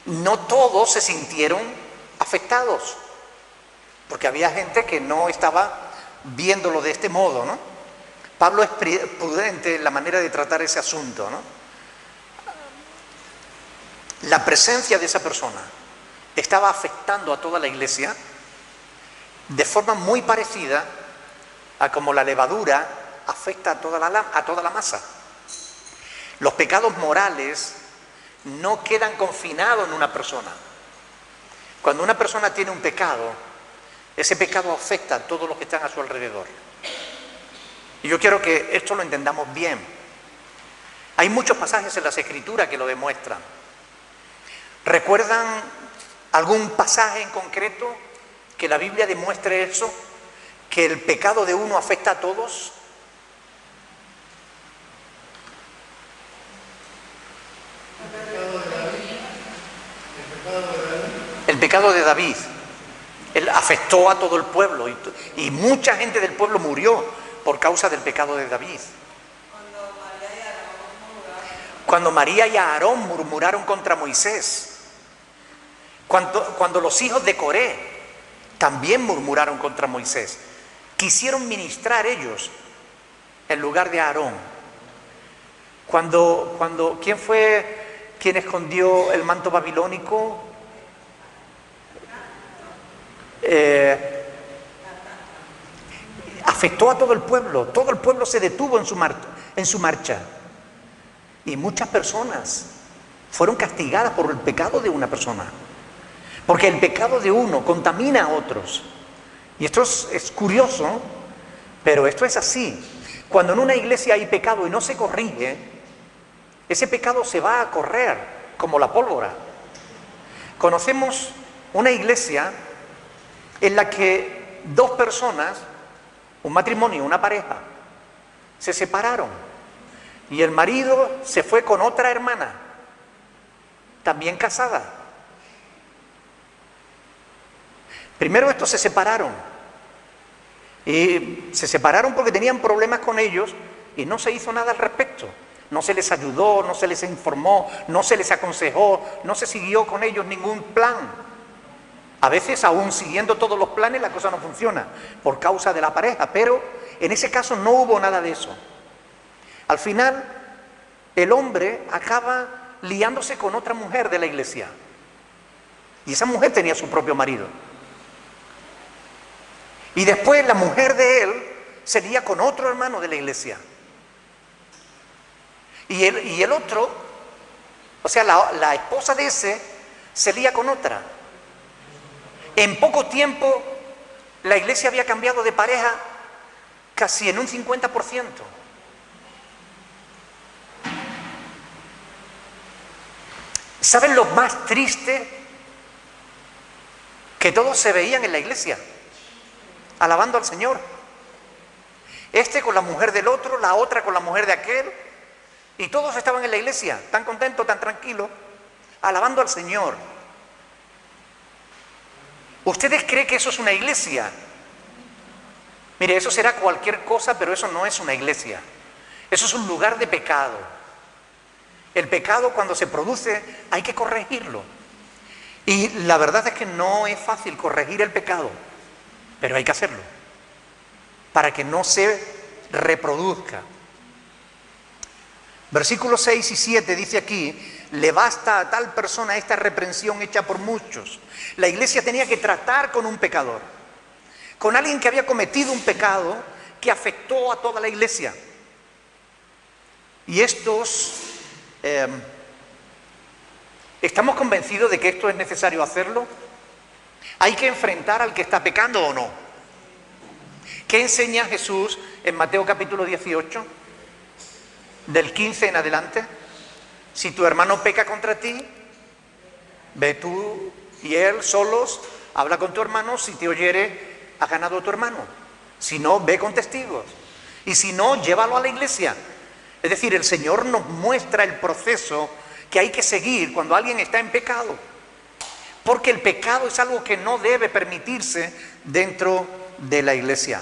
no todos se sintieron afectados, porque había gente que no estaba viéndolo de este modo, ¿no? Pablo es prudente en la manera de tratar ese asunto, ¿no? La presencia de esa persona estaba afectando a toda la iglesia de forma muy parecida a como la levadura afecta a toda la masa. Los pecados morales no quedan confinados en una persona. Cuando una persona tiene un pecado, ese pecado afecta a todos los que están a su alrededor. Y yo quiero que esto lo entendamos bien. Hay muchos pasajes en las Escrituras que lo demuestran. ¿Recuerdan algún pasaje en concreto que la Biblia demuestre eso? ¿Que el pecado de uno afecta a todos? El pecado de David, el pecado de El pecado de David, él afectó a todo el pueblo y mucha gente del pueblo murió por causa del pecado de David. Cuando María y Aarón murmuraron contra Moisés, cuando los hijos de Coré también murmuraron contra Moisés, quisieron ministrar ellos en lugar de Aarón. ¿Quién fue quien escondió el manto babilónico? Afectó a todo el pueblo se detuvo en su marcha. Y muchas personas fueron castigadas por el pecado de una persona. Porque el pecado de uno contamina a otros. Y esto es curioso, pero esto es así. Cuando en una iglesia hay pecado y no se corrige, ese pecado se va a correr como la pólvora. Conocemos una iglesia en la que dos personas, un matrimonio, una pareja, se separaron. Y el marido se fue con otra hermana, también casada. Primero estos se separaron. Y se separaron porque tenían problemas con ellos y no se hizo nada al respecto. No se les ayudó, no se les informó, no se les aconsejó, no se siguió con ellos ningún plan. A veces, aún siguiendo todos los planes, la cosa no funciona por causa de la pareja, pero en ese caso no hubo nada de eso. Al final, el hombre acaba liándose con otra mujer de la iglesia. Y esa mujer tenía su propio marido. Y después la mujer de él se lía con otro hermano de la iglesia. Y el otro, o sea, la esposa de ese, se lía con otra. En poco tiempo, la iglesia había cambiado de pareja casi en un 50%. ¿Saben lo más triste? Que todos se veían en la iglesia, alabando al Señor. Este con la mujer del otro, la otra con la mujer de aquel, y todos estaban en la iglesia, tan contentos, tan tranquilos, alabando al Señor. ¿Ustedes creen que eso es una iglesia? Mire, eso será cualquier cosa, pero eso no es una iglesia. Eso es un lugar de pecado. El pecado, cuando se produce, hay que corregirlo. Y la verdad es que no es fácil corregir el pecado, pero hay que hacerlo para que no se reproduzca. Versículos 6 y 7 dice aquí: le basta a tal persona esta reprensión hecha por muchos. La iglesia tenía que tratar con un pecador, con alguien que había cometido un pecado que afectó a toda la iglesia. Y ¿estamos convencidos de que esto es necesario hacerlo? ¿Hay que enfrentar al que está pecando o no? ¿Qué enseña Jesús en Mateo capítulo 18? Del 15 en adelante. Si tu hermano peca contra ti, ve tú y él solos, habla con tu hermano. Si te oyere, has ganado a tu hermano. Si no, ve con testigos. Y si no, llévalo a la iglesia. Es decir, el Señor nos muestra el proceso que hay que seguir cuando alguien está en pecado. Porque el pecado es algo que no debe permitirse dentro de la iglesia.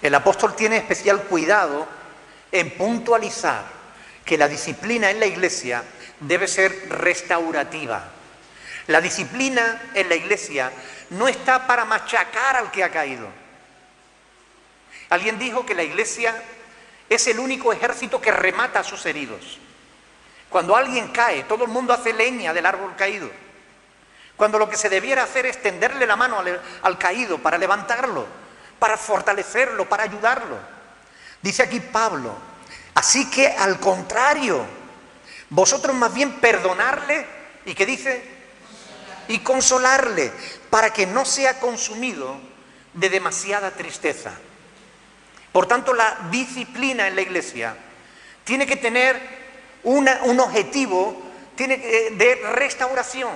El apóstol tiene especial cuidado en puntualizar que la disciplina en la iglesia debe ser restaurativa. La disciplina en la iglesia no está para machacar al que ha caído. Alguien dijo que la iglesia es el único ejército que remata a sus heridos. Cuando alguien cae, todo el mundo hace leña del árbol caído. Cuando lo que se debiera hacer es tenderle la mano al caído para levantarlo, para fortalecerlo, para ayudarlo. Dice aquí Pablo: así que al contrario, vosotros más bien perdonarle, ¿y qué dice? Y consolarle, para que no sea consumido de demasiada tristeza. Por tanto, la disciplina en la iglesia tiene que tener un objetivo de restauración.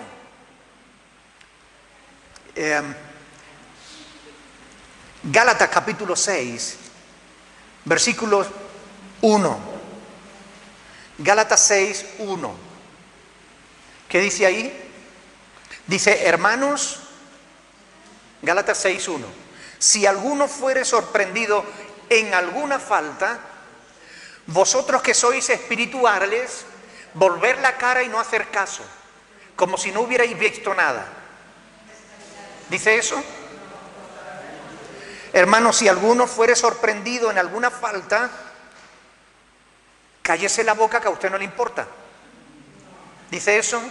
Gálatas capítulo 6, versículo 1. Gálatas 6, 1. ¿Qué dice ahí? Dice, hermanos, Gálatas 6:1, si alguno fuere sorprendido en alguna falta, vosotros que sois espirituales, volver la cara y no hacer caso, como si no hubierais visto nada. ¿Dice eso? Hermanos, si alguno fuere sorprendido en alguna falta, cállese la boca, que a usted no le importa. ¿Dice eso?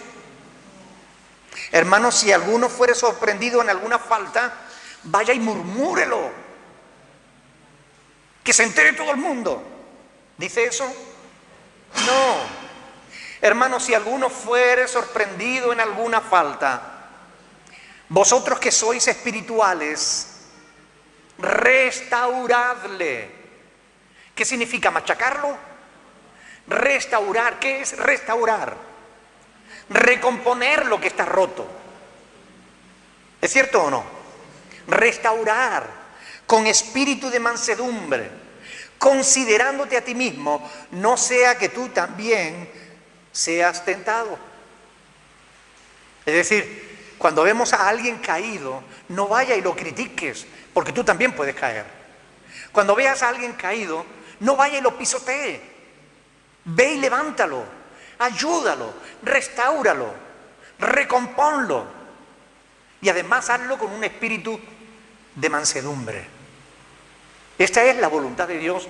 Hermanos, si alguno fuere sorprendido en alguna falta, vaya y murmúrelo, que se entere todo el mundo. ¿Dice eso? No. Hermanos, si alguno fuere sorprendido en alguna falta, vosotros que sois espirituales, restauradle. ¿Qué significa machacarlo? Restaurar. ¿Qué es restaurar? Recomponer lo que está roto. ¿Es cierto o no? Restaurar con espíritu de mansedumbre, considerándote a ti mismo, no sea que tú también seas tentado. Es decir, cuando vemos a alguien caído, no vaya y lo critiques, porque tú también puedes caer. Cuando veas a alguien caído, no vaya y lo pisotee. Ve y levántalo, ayúdalo, restáuralo, recomponlo. Y además hazlo con un espíritu de mansedumbre. Esta es la voluntad de Dios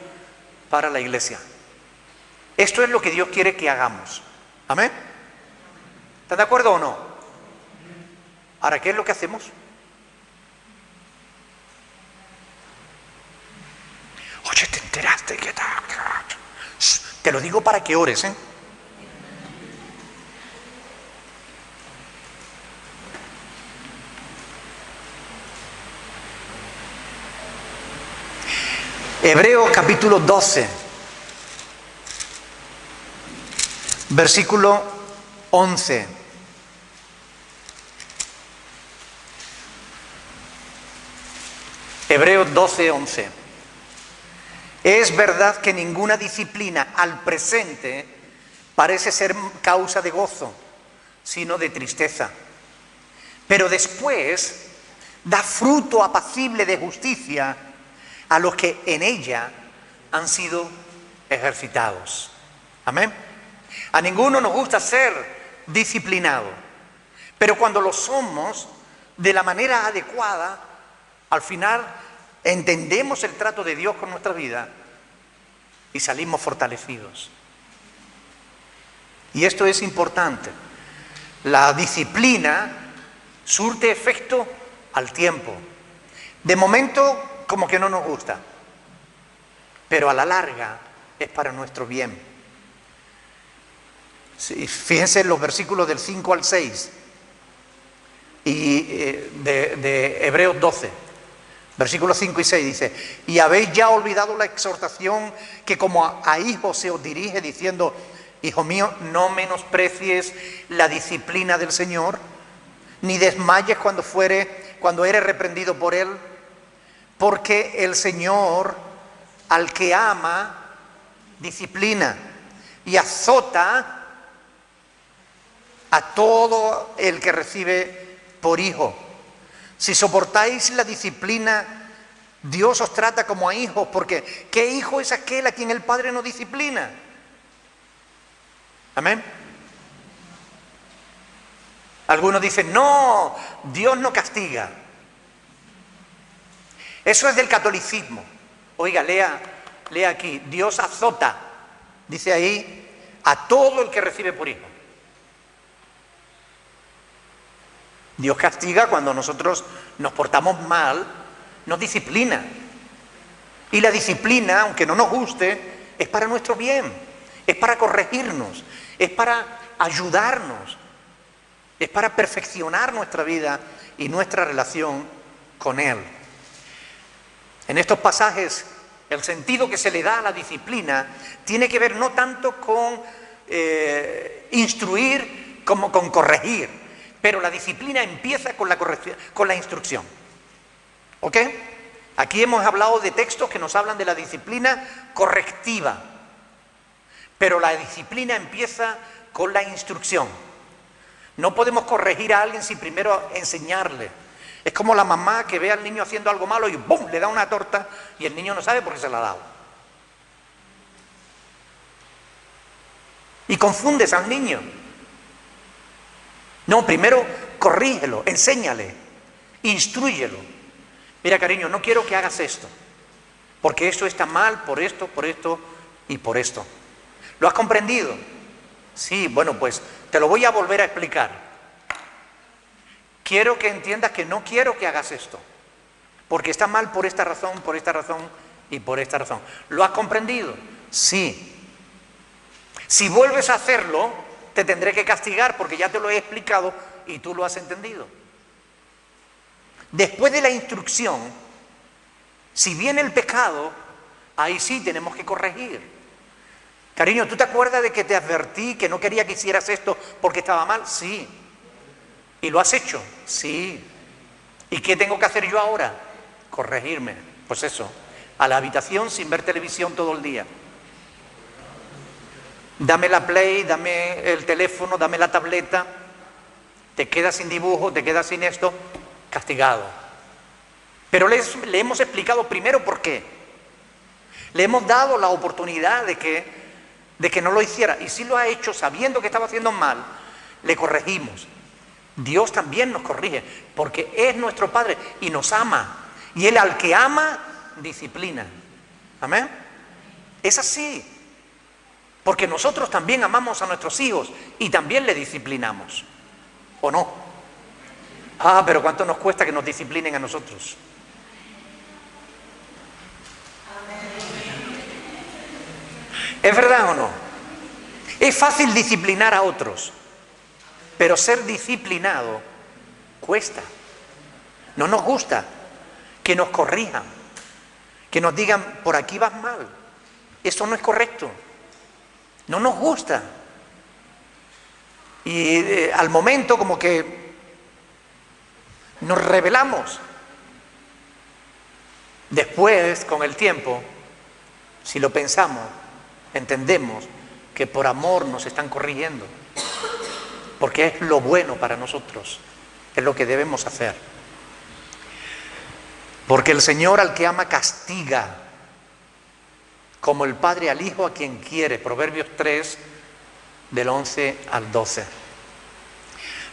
para la iglesia. Esto es lo que Dios quiere que hagamos. ¿Amén? ¿Están de acuerdo o no? Ahora, ¿qué es lo que hacemos? Oye, ¿te enteraste? ¿Qué tal? Te lo digo para que ores, ¿eh? Hebreos capítulo 12, versículo 11. Hebreos 12, 11. Es verdad que ninguna disciplina al presente parece ser causa de gozo, sino de tristeza. Pero después da fruto apacible de justicia a los que en ella han sido ejercitados. Amén. A ninguno nos gusta ser disciplinado, pero cuando lo somos de la manera adecuada, al final entendemos el trato de Dios con nuestra vida y salimos fortalecidos. Y esto es importante. La disciplina surte efecto al tiempo. De momento, como que no nos gusta, pero a la larga es para nuestro bien. Sí, fíjense en los versículos del 5 al 6 y de Hebreos 12, versículos 5 y 6 dice: y habéis ya olvidado la exhortación que como a hijos se os dirige, diciendo: hijo mío, no menosprecies la disciplina del Señor, ni desmayes cuando eres reprendido por Él, porque el Señor al que ama disciplina y azota a todo el que recibe por hijo. Si soportáis la disciplina, Dios os trata como a hijos, porque ¿qué hijo es aquel a quien el Padre no disciplina? Amén. Algunos dicen: no, Dios no castiga. Eso es del catolicismo. Oiga, lea aquí: Dios azota, dice ahí, a todo el que recibe por hijo. Dios castiga cuando nosotros nos portamos mal, nos disciplina. Y la disciplina, aunque no nos guste, es para nuestro bien, es para corregirnos, es para ayudarnos, es para perfeccionar nuestra vida y nuestra relación con Él. En estos pasajes, el sentido que se le da a la disciplina tiene que ver no tanto con instruir como con corregir, pero la disciplina empieza con la corrección, con la instrucción. ¿Ok? Aquí hemos hablado de textos que nos hablan de la disciplina correctiva, pero la disciplina empieza con la instrucción. No podemos corregir a alguien sin primero enseñarle. Es como la mamá que ve al niño haciendo algo malo y ¡bum!, le da una torta y el niño no sabe por qué se la ha dado. Y confundes al niño. No, primero corrígelo, enséñale, instrúyelo. Mira, cariño, no quiero que hagas esto, porque esto está mal por esto y por esto. ¿Lo has comprendido? Sí, bueno, pues te lo voy a volver a explicar. Quiero que entiendas que no quiero que hagas esto, porque está mal por esta razón y por esta razón. ¿Lo has comprendido? Sí. Si vuelves a hacerlo, te tendré que castigar porque ya te lo he explicado y tú lo has entendido. Después de la instrucción, si viene el pecado, ahí sí tenemos que corregir. Cariño, ¿tú te acuerdas de que te advertí que no quería que hicieras esto porque estaba mal? Sí. ¿Y lo has hecho? Sí. ¿Y qué tengo que hacer yo ahora? Corregirme. Pues eso, a la habitación sin ver televisión todo el día. Dame la Play, dame el teléfono, dame la tableta, te quedas sin dibujo, te quedas sin esto, castigado. Pero le hemos explicado primero por qué. Le hemos dado la oportunidad de que no lo hiciera. Y si lo ha hecho sabiendo que estaba haciendo mal, le corregimos. Dios también nos corrige, porque es nuestro Padre y nos ama. Y Él al que ama, disciplina. ¿Amén? Es así. Porque nosotros también amamos a nuestros hijos y también le disciplinamos. ¿O no? Ah, pero ¿cuánto nos cuesta que nos disciplinen a nosotros? ¿Es verdad o no? Es fácil disciplinar a otros, pero ser disciplinado cuesta. No nos gusta que nos corrijan, que nos digan, por aquí vas mal, esto no es correcto. No nos gusta. Y al momento como que nos rebelamos. Después, con el tiempo, si lo pensamos, entendemos que por amor nos están corrigiendo. Porque es lo bueno para nosotros. Es lo que debemos hacer. Porque el Señor al que ama castiga, como el padre al hijo a quien quiere. Proverbios 3, del 11 al 12.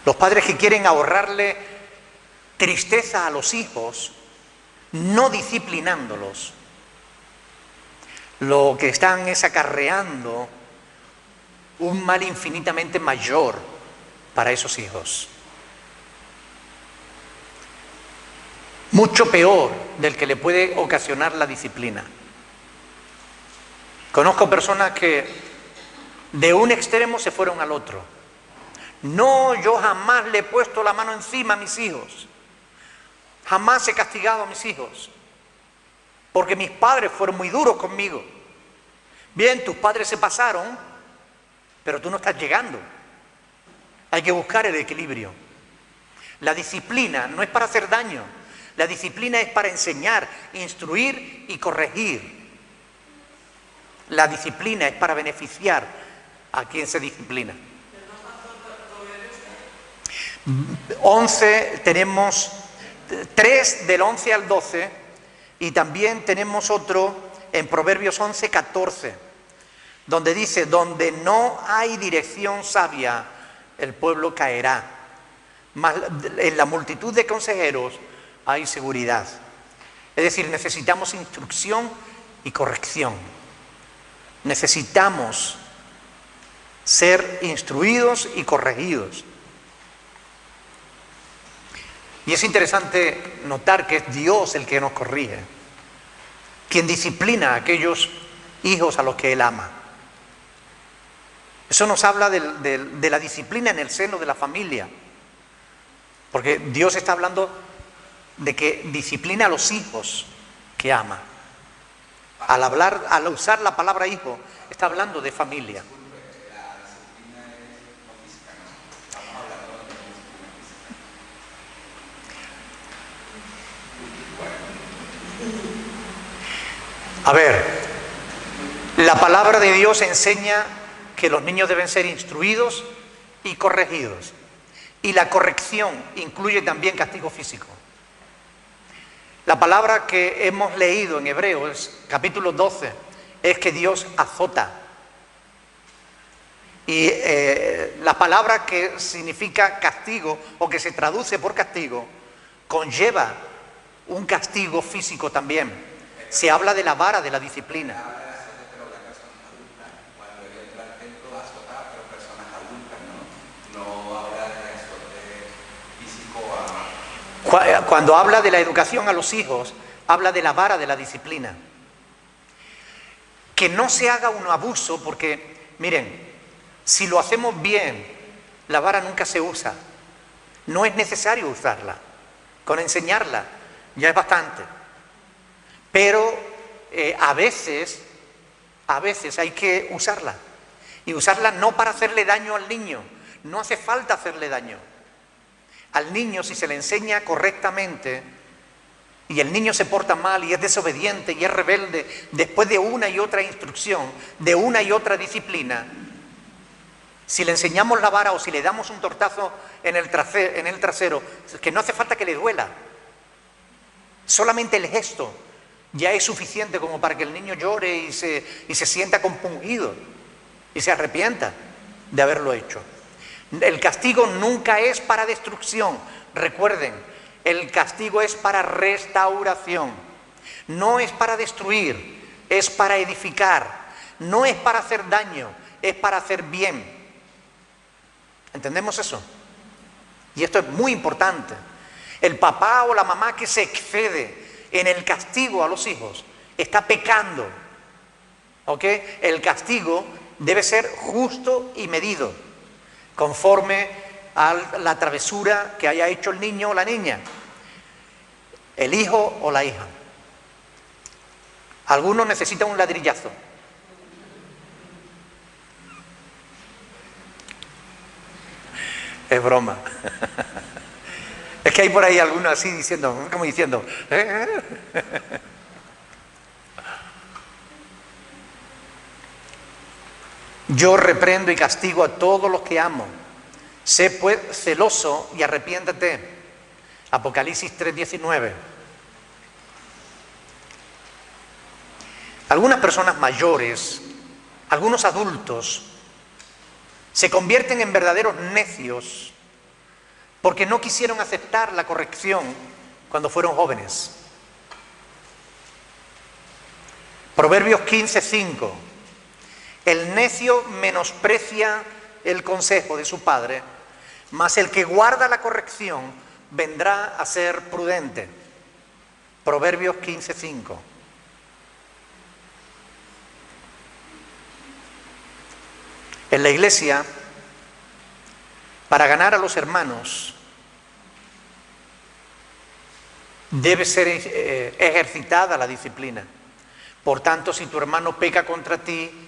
Los padres que quieren ahorrarle tristeza a los hijos, no disciplinándolos, lo que están es acarreando un mal infinitamente mayor para esos hijos. Mucho peor del que le puede ocasionar la disciplina. Conozco personas que de un extremo se fueron al otro. No, yo jamás le he puesto la mano encima a mis hijos. Jamás he castigado a mis hijos. Porque mis padres fueron muy duros conmigo. Bien, tus padres se pasaron, pero tú no estás llegando. Hay que buscar el equilibrio. La disciplina no es para hacer daño. La disciplina es para enseñar, instruir y corregir. La disciplina es para beneficiar a quien se disciplina. 11, tenemos 3 del 11 al 12 y también tenemos otro en Proverbios 11, 14, donde dice, donde no hay dirección sabia, el pueblo caerá, mas en la multitud de consejeros hay seguridad. Es decir, necesitamos instrucción y corrección. Necesitamos ser instruidos y corregidos. Y es interesante notar que es Dios el que nos corrige, quien disciplina a aquellos hijos a los que Él ama. Eso nos habla de la disciplina en el seno de la familia, porque Dios está hablando de que disciplina a los hijos que ama. Al usar la palabra hijo, está hablando de familia. A ver, la palabra de Dios enseña que los niños deben ser instruidos y corregidos. Y la corrección incluye también castigo físico. La palabra que hemos leído en Hebreos, capítulo 12, es que Dios azota. Y la palabra que significa castigo o que se traduce por castigo conlleva un castigo físico también. Se habla de la vara de la disciplina. Cuando habla de la educación a los hijos, habla de la vara de la disciplina. Que no se haga un abuso porque, miren, si lo hacemos bien, la vara nunca se usa. No es necesario usarla. Con enseñarla ya es bastante. Pero a veces hay que usarla. Y usarla no para hacerle daño al niño. No hace falta hacerle daño. Al niño, si se le enseña correctamente y el niño se porta mal y es desobediente y es rebelde, después de una y otra instrucción, de una y otra disciplina, si le enseñamos la vara o si le damos un tortazo en el trasero, que no hace falta que le duela, solamente el gesto ya es suficiente como para que el niño llore y se sienta compungido y se arrepienta de haberlo hecho. El castigo nunca es para destrucción. Recuerden, el castigo es para restauración. No es para destruir, es para edificar. No es para hacer daño, es para hacer bien. ¿Entendemos eso? Y esto es muy importante. El papá o la mamá que se excede en el castigo a los hijos está pecando. ¿Ok? El castigo debe ser justo y medido, conforme a la travesura que haya hecho el niño o la niña, el hijo o la hija. Algunos necesitan un ladrillazo. Es broma. Es que hay por ahí algunos así diciendo, como diciendo, Yo reprendo y castigo a todos los que amo. Sé pues celoso y arrepiéntate. Apocalipsis 3:19. Algunas personas mayores, algunos adultos, se convierten en verdaderos necios porque no quisieron aceptar la corrección cuando fueron jóvenes. Proverbios 15:5. El necio menosprecia el consejo de su padre, mas el que guarda la corrección vendrá a ser prudente. Proverbios 15:5. En la iglesia, para ganar a los hermanos, debe ser ejercitada la disciplina. Por tanto, si tu hermano peca contra ti,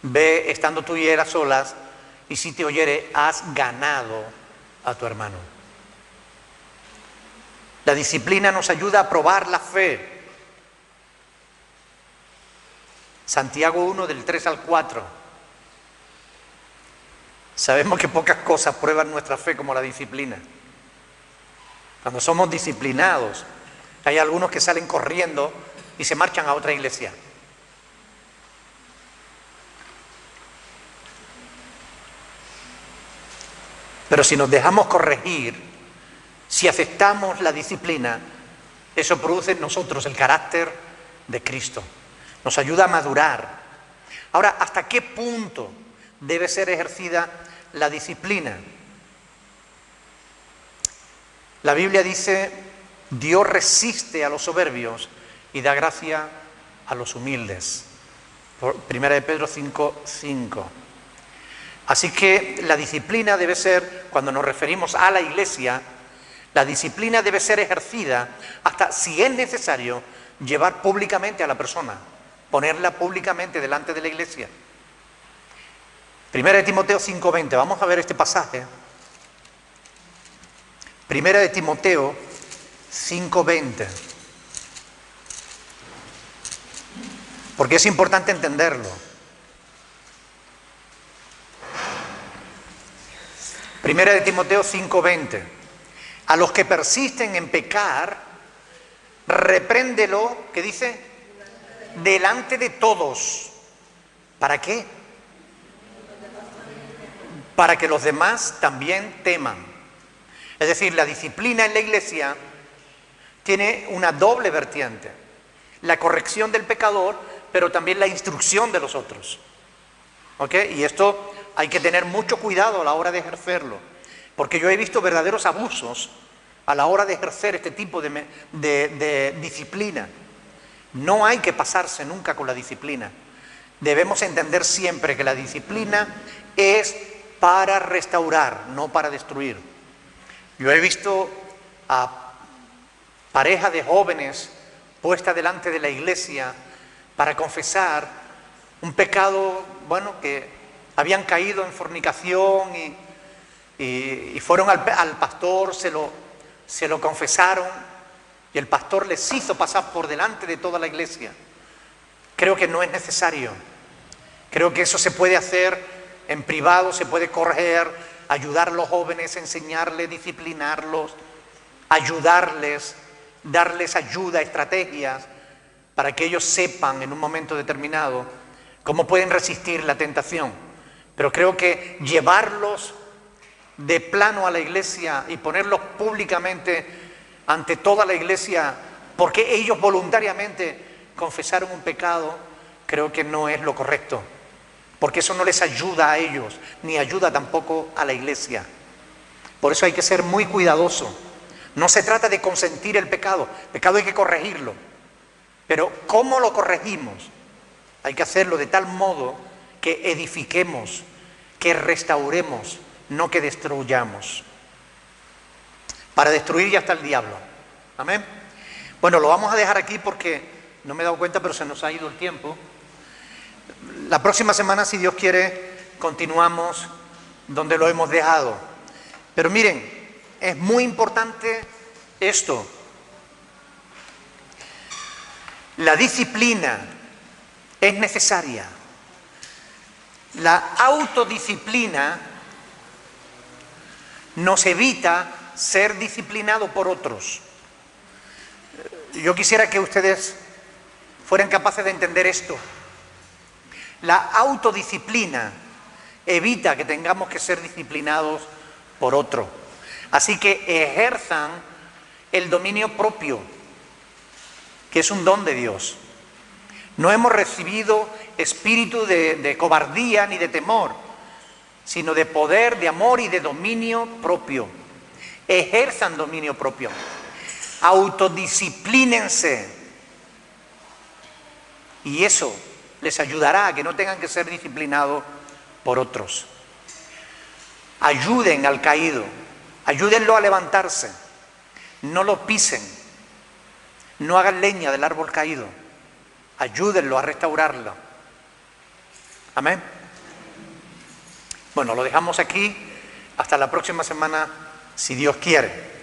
ve estando tú y él a solas, y si te oyere, has ganado a tu hermano. La disciplina nos ayuda a probar la fe. Santiago 1, del 3 al 4. Sabemos que pocas cosas prueban nuestra fe como la disciplina. Cuando somos disciplinados, hay algunos que salen corriendo y se marchan a otra iglesia. Pero si nos dejamos corregir, si aceptamos la disciplina, eso produce en nosotros el carácter de Cristo. Nos ayuda a madurar. Ahora, ¿hasta qué punto debe ser ejercida la disciplina? La Biblia dice, Dios resiste a los soberbios y da gracia a los humildes. Primera de Pedro 5:5. Así que la disciplina debe ser, cuando nos referimos a la iglesia, la disciplina debe ser ejercida hasta, si es necesario, llevar públicamente a la persona, ponerla públicamente delante de la iglesia. Primera de Timoteo 5:20, vamos a ver este pasaje. Primera de Timoteo 5:20. Porque es importante entenderlo. Primera de Timoteo 5:20. A los que persisten en pecar, repréndelo, ¿qué dice? Delante de todos. ¿Para qué? Para que los demás también teman. Es decir, la disciplina en la iglesia tiene una doble vertiente. La corrección del pecador, pero también la instrucción de los otros. ¿Ok? Y esto hay que tener mucho cuidado a la hora de ejercerlo. Porque yo he visto verdaderos abusos a la hora de ejercer este tipo de disciplina. No hay que pasarse nunca con la disciplina. Debemos entender siempre que la disciplina es para restaurar, no para destruir. Yo he visto a parejas de jóvenes puestas delante de la iglesia para confesar un pecado, que habían caído en fornicación y fueron al pastor, se lo confesaron y el pastor les hizo pasar por delante de toda la iglesia. Creo que no es necesario. Creo que eso se puede hacer en privado, se puede corregir, ayudar a los jóvenes, enseñarles, disciplinarlos, ayudarles, darles ayuda, estrategias, para que ellos sepan en un momento determinado cómo pueden resistir la tentación. Pero creo que llevarlos de plano a la iglesia y ponerlos públicamente ante toda la iglesia porque ellos voluntariamente confesaron un pecado, creo que no es lo correcto, porque eso no les ayuda a ellos, ni ayuda tampoco a la iglesia. Por eso hay que ser muy cuidadoso. No se trata de consentir el pecado hay que corregirlo, pero ¿cómo lo corregimos? Hay que hacerlo de tal modo que edifiquemos, que restauremos, no que destruyamos. Para destruir ya está el diablo. Amén. Bueno, lo vamos a dejar aquí porque no me he dado cuenta, pero se nos ha ido el tiempo. La próxima semana, si Dios quiere, continuamos donde lo hemos dejado. Pero miren, es muy importante esto. La disciplina es necesaria. La autodisciplina nos evita ser disciplinado por otros. Yo quisiera que ustedes fueran capaces de entender esto. La autodisciplina evita que tengamos que ser disciplinados por otro. Así que ejerzan el dominio propio, que es un don de Dios. No hemos recibido espíritu de cobardía ni de temor, sino de poder, de amor y de dominio propio. Ejerzan dominio propio. Autodisciplínense. Y eso les ayudará a que no tengan que ser disciplinados por otros. Ayuden al caído. Ayúdenlo a levantarse. No lo pisen. No hagan leña del árbol caído. Ayúdenlo a restaurarlo. Amén. Bueno, lo dejamos aquí. Hasta la próxima semana, si Dios quiere.